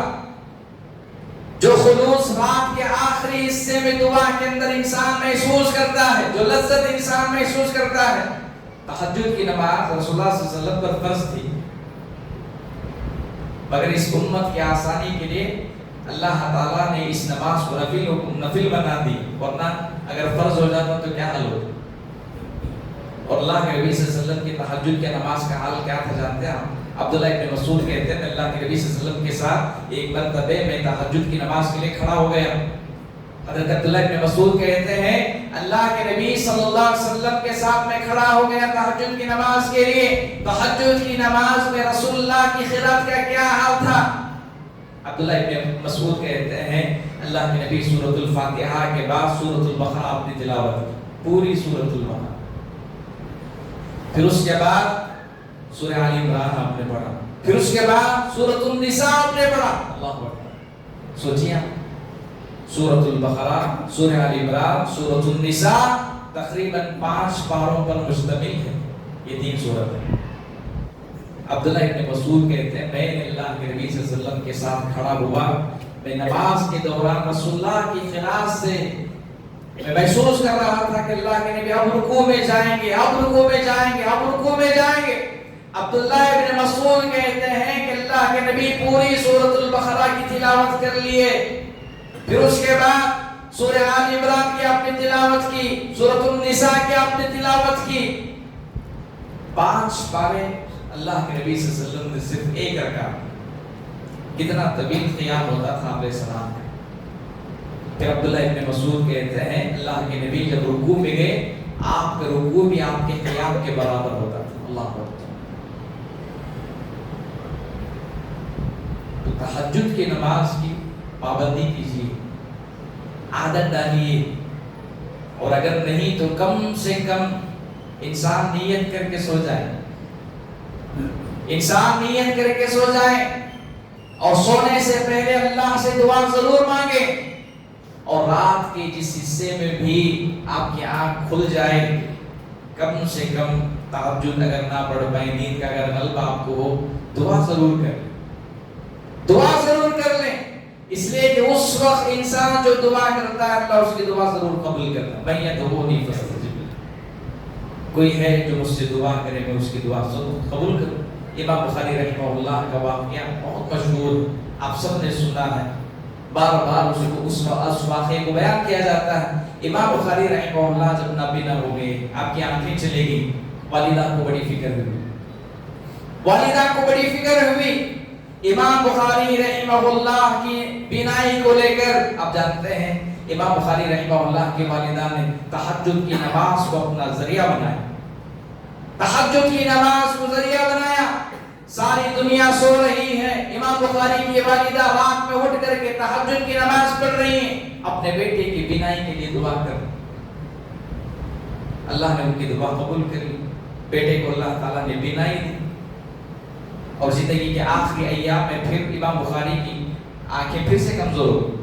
جو خلوص رات کے آخری حصے میں دعا کے اندر انسان محسوس کرتا ہے، جو لذت انسان محسوس کرتا ہے. تہجد کی نماز رسول اللہ صلی اللہ علیہ وسلم پر فرض تھی، مگر اس امت کی آسانی کے لیے اللہ تعالیٰ نے اس نماز کو نفل بنا دی، ورنہ اگر فرض ہو جاتا تو کیا حل ہوتا. اور اللہ کے نبی صلی اللہ علیہ وسلم کی تہجد کی نماز کا حال کیا تھا جانتے ہیں آپ؟ عبداللہ ابن مسعود کہتے ہیں اللہ کے نبی صلی اللہ علیہ وسلم کے ساتھ ایک مرتبہ میں تہجد کی نماز کے لیے کھڑا ہو گیا. حضرت عبداللہ ابن مسعود کہتے ہیں اللہ کے نبی صلی اللہ علیہ وسلم کے ساتھ میں کھڑا ہو گیا تہجد کی نماز کے لیے. تہجد کی نماز میں رسول اللہ کی خدمت کا کیا حال تھا؟ عبداللہ ابن مسعود کہتے ہیں اللہ کے نبی سورۃ الفاتحہ کے بعد سورۃ البقرہ آپ نے تلاوت کی، پوری سورۃ البقرہ. پھر اس کے بعد سورہ آل عمران آپ نے پڑھا، پھر اس کے بعد سورۃ النساء آپ نے پڑھا. اللہ اکبر. سوچیے سورۃ البقرہ، سورہ آل عمران، سورۃ النساء تقریباً 5 پاروں پر مشتمل ہے. یہ 3 سورت ہیں. عبداللہ ابن مسعود کہتے ہیں میں نے اللہ کے نبی صلی اللہ علیہ وسلم کے ساتھ کھڑا ہوا، میں نماز کے دوران رسول اللہ کی خلاف سے میں محسوس کر رہا تھا کہ اللہ کے نبی اب رکوع میں جائیں گے، اب رکوع میں جائیں گے، اب رکوع میں جائیں گے. عبداللہ ابن مسعود کہتے ہیں کہ اللہ کے نبی پوری سورۃ البقرہ کی تلاوت کر لیے. پھر اس کے بعد سورہ آل عمران کی آپ نے تلاوت کی، سورۃ النساء کی آپ نے تلاوت کی. 5 پارے اللہ کے نبی صلی اللہ علیہ وسلم نے صرف ایک رکعت. کتنا طویل قیام ہوتا تھا علیہ السلام کا. پھر عبداللہ ابن مسعود کہتے ہیں اللہ کے نبی جب رکوع میں گئے آپ کا رکوع بھی آپ کے قیام کے برابر ہوتا تھا. اللہ اکبر. تو تہجد کی نماز کی پابندی کیجیے، عادت ڈالیے، اور اگر نہیں تو کم سے کم انسان نیت کر کے سو جائے. انسان نیت کر کے سو جائے اور سونے سے پہلے اللہ سے دعا ضرور مانگے. اور رات کے جس حصے میں بھی آپ کی آنکھ کھل جائے کم سے کم تہجد اگر نہ پڑھ پائیں، نیند کا اگر غلبہ آپ کو ہو، دعا ضرور کریں، دعا ضرور کر لیں. اس لیے کہ اس وقت انسان جو دعا کرتا ہے اللہ اس کی دعا ضرور قبول کرتا ہے. میں یدعونی فاستجب لہ، کوئی ہے جو مجھ سے دعا کرے میں اس کی دعا ضرور قبول کروں. امام بخاری رحمہ اللہ کا واقعہ بہت مشہور، آپ سب نے سنا ہے، بار بار اس واقعے کو بیان کیا جاتا ہے. امام بخاری رحمہ اللہ جب نابینا ہو گئے، آپ کی آنکھیں چلے گئی، والدہ کو بڑی فکر ہوئی. والدہ کو بڑی فکر ہوئی امام بخاری رحمہ اللہ کی بینائی کو لے کر. آپ جانتے ہیں امام بخاری رحمہ اللہ کی والدہ نے تہجد کی نماز کو اپنا ذریعہ بنایا. تہجد کی نماز کو ذریعہ بنایا. ساری دنیا سو رہی ہے, امام بخاری کی والدہ رات میں اٹھ کر کے تہجد کی نماز پڑھ رہی ہیں, اپنے بیٹے کی بینائی کے لیے دعا کر. اللہ نے ان کی دعا قبول کری, بیٹے کو اللہ تعالیٰ نے بینائی دی, اور زندگی کے آخری ایام میں پھر امام بخاری کی آنکھیں پھر سے کمزور ہو گئی.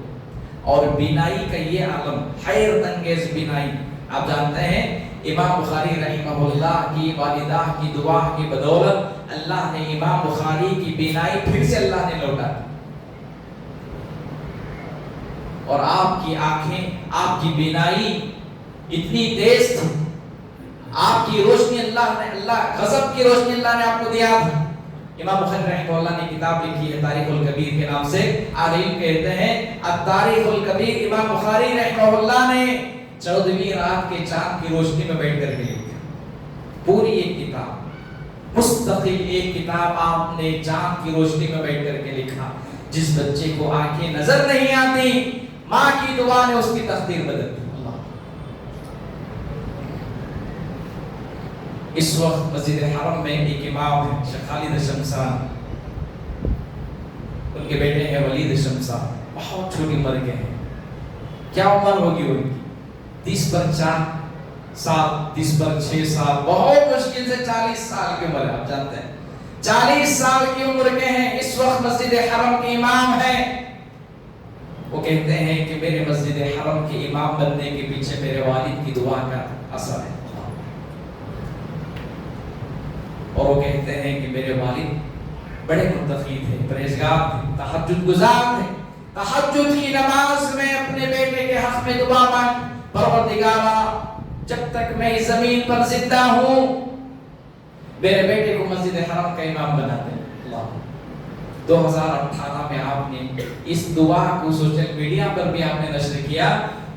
اور بینائی کا یہ عالم, حیرت انگیز بینائی. آپ جانتے ہیں امام بخاری رحمہ اللہ کی والدہ کی دعا کی بدولت اللہ نے امام بخاری کی بینائی پھر سے اللہ نے لوٹا دی, اور آپ کی آنکھیں, آپ کی بینائی اتنی تیز تھی, آپ کی روشنی اللہ غضب کی روشنی اللہ نے آپ کو دیا تھا. امام بخاری رحمہ اللہ نے کتاب لکھی ہے تاریخ الکبیر کے نام سے. عالم کہتے ہیں التاریخ الکبیر امام بخاری رحمہ اللہ نے 14ویں رات کے چاند کی روشنی میں بیٹھ کر کے لکھا. پوری ایک کتاب, مستقل ایک کتاب آپ نے چاند کی روشنی میں بیٹھ کر کے لکھا. جس بچے کو آنکھیں نظر نہیں آتی, ماں کی دعا نے اس کی تقدیر بدل دی. اس وقت مسجد حرم میں ایک امام ہے شیخ خالد شمسان, ان کے بیٹے ہیں ولید شمسان, بہت چھوٹی عمر کے ہیں. کیا عمر ہوگی ان کی؟ 30 پر 4 سال, 30 پر 6 سال, بہت مشکل سے 40 سال کی عمر ہے. آپ جانتے ہیں 40 سال کی عمر کے ہیں, اس وقت مسجد حرم کے امام ہیں. وہ کہتے ہیں کہ میرے مسجد حرم کے امام بننے کے پیچھے میرے والد کی دعا کا اثر ہے. اور وہ کہتے ہیں کہ میرے والد بڑے متقی تھے, پرہیزگار تھے, تہجد گزار تھے. تہجد کی نماز میں اپنے بیٹے کے حق میں دعا مانگ, پروردگارا جب تک میں اس زمین پر زندہ ہوں میرے بیٹے کو مسجد حرم کا امام بنا دے. 2018 میں آپ نے اس دعا کو سوشل میڈیا پر بھی آپ نے نشر کیا.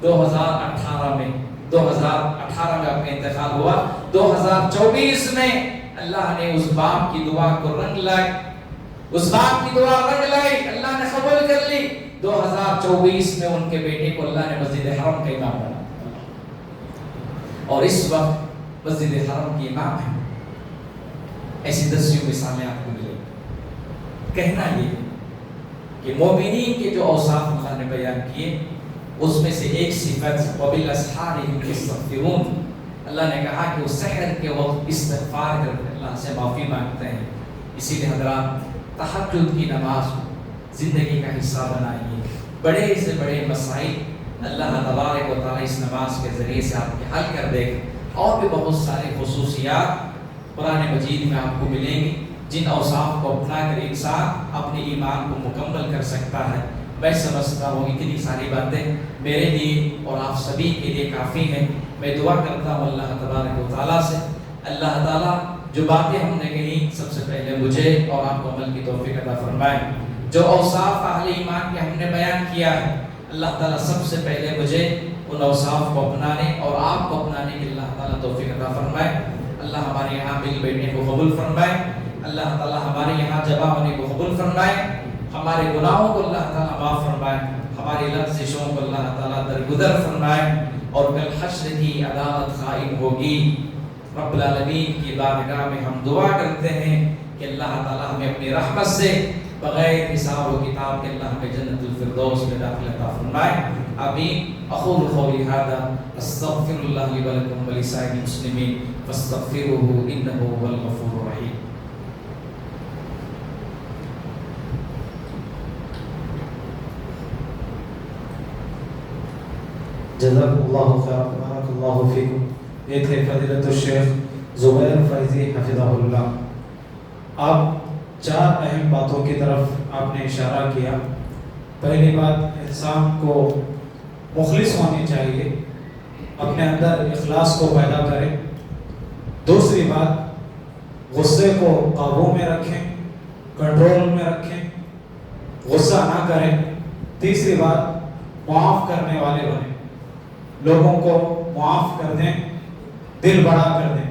2018 میں آپ کا انتقال ہوا. 2024 میں اللہ نے اس باپ کی دعا کو رنگ لائی, اس باپ کی دعا رنگ لائی, اللہ نے قبول کر لی. 2024 میں ان کے بیٹے کو اللہ نے مسجد حرم کا امام بنا, اور اس وقت مسجد حرم کی امام ہے. ایسی 10 مثالیں آپ کو ملیں. کہنا یہ کہ مومنین کے جو اوصاف اللہ نے بیان کیے اس میں سے ایک صفت وبالاسحار هم يستغفرون. اللہ نے کہا کہ وہ سحر کے وقت استغفار کر کے اللہ سے معافی مانگتے ہیں. اسی لیے حضرات تہجد کی نماز کو زندگی کا حصہ بنائیے. بڑے سے بڑے مسائل اللہ تبارک و تعالی اس نماز کے ذریعے سے آپ کے حل کر دے گا. اور بھی بہت سارے خصوصیات قرآن مجید میں آپ کو ملیں گی جن اوصاف کو اپنا کر انسان اپنے ایمان کو مکمل کر سکتا ہے. میں سمجھتا ہوں اتنی ساری باتیں میرے لیے اور آپ سبھی کے لیے کافی ہیں. میں دعا کرتا ہوں اللہ تبارک و تعالیٰ سے, اللہ تعالیٰ جو باتیں ہم نے کہی سب سے پہلے مجھے اور آپ کو عمل کی توفیق عطا فرمائے. جو اوصاف اہل ایمان کے ہم نے بیان کیا ہے اللہ تعالیٰ سب سے پہلے مجھے ان اوصاف کو اپنانے اور آپ کو اپنانے کی اللہ تعالیٰ توفیق عطا فرمائے. اللہ ہمارے یہاں مل بیٹھنے کو قبول فرمائے. اللہ تعالیٰ ہمارے یہاں جمع ہونے کو قبول فرمائے. ہمارے گناہوں کو اللہ تعالیٰ معاف فرمائے. ہماری لغزشوں کو اللہ تعالیٰ درگزر فرمائے. اور کل حشر کی عدالت قائم ہوگی. رب العالمین کی بارگاہ میں ہم دعا کرتے ہیں کہ اللہ تعالیٰ ہمیں اپنی رحمت سے بغیر حساب و کتاب کے اللہ ہمیں جنت الفردوس میں داخل عطا فرمائے. آمین. اقول قولی ھذا استغفر اللہ لی ولکم ولسائر المسلمین فاستغفروہ انہ هو الغفور الرحیم. جزاک اللہ خیر, بارک اللہ فیکم. یہ تھے فضیلت الشیخ زبیر فیضی حفظہ اللہ. آپ 4 اہم باتوں کی طرف آپ نے اشارہ کیا. پہلی بات انسان کو مخلص ہونی چاہیے, اپنے اندر اخلاص کو پیدا کرے. دوسری بات غصے کو قابو میں رکھیں, کنٹرول میں رکھیں, غصہ نہ کریں. تیسری بات معاف کرنے والے بنیں, لوگوں کو معاف کر دیں, دل بڑا کر دیں.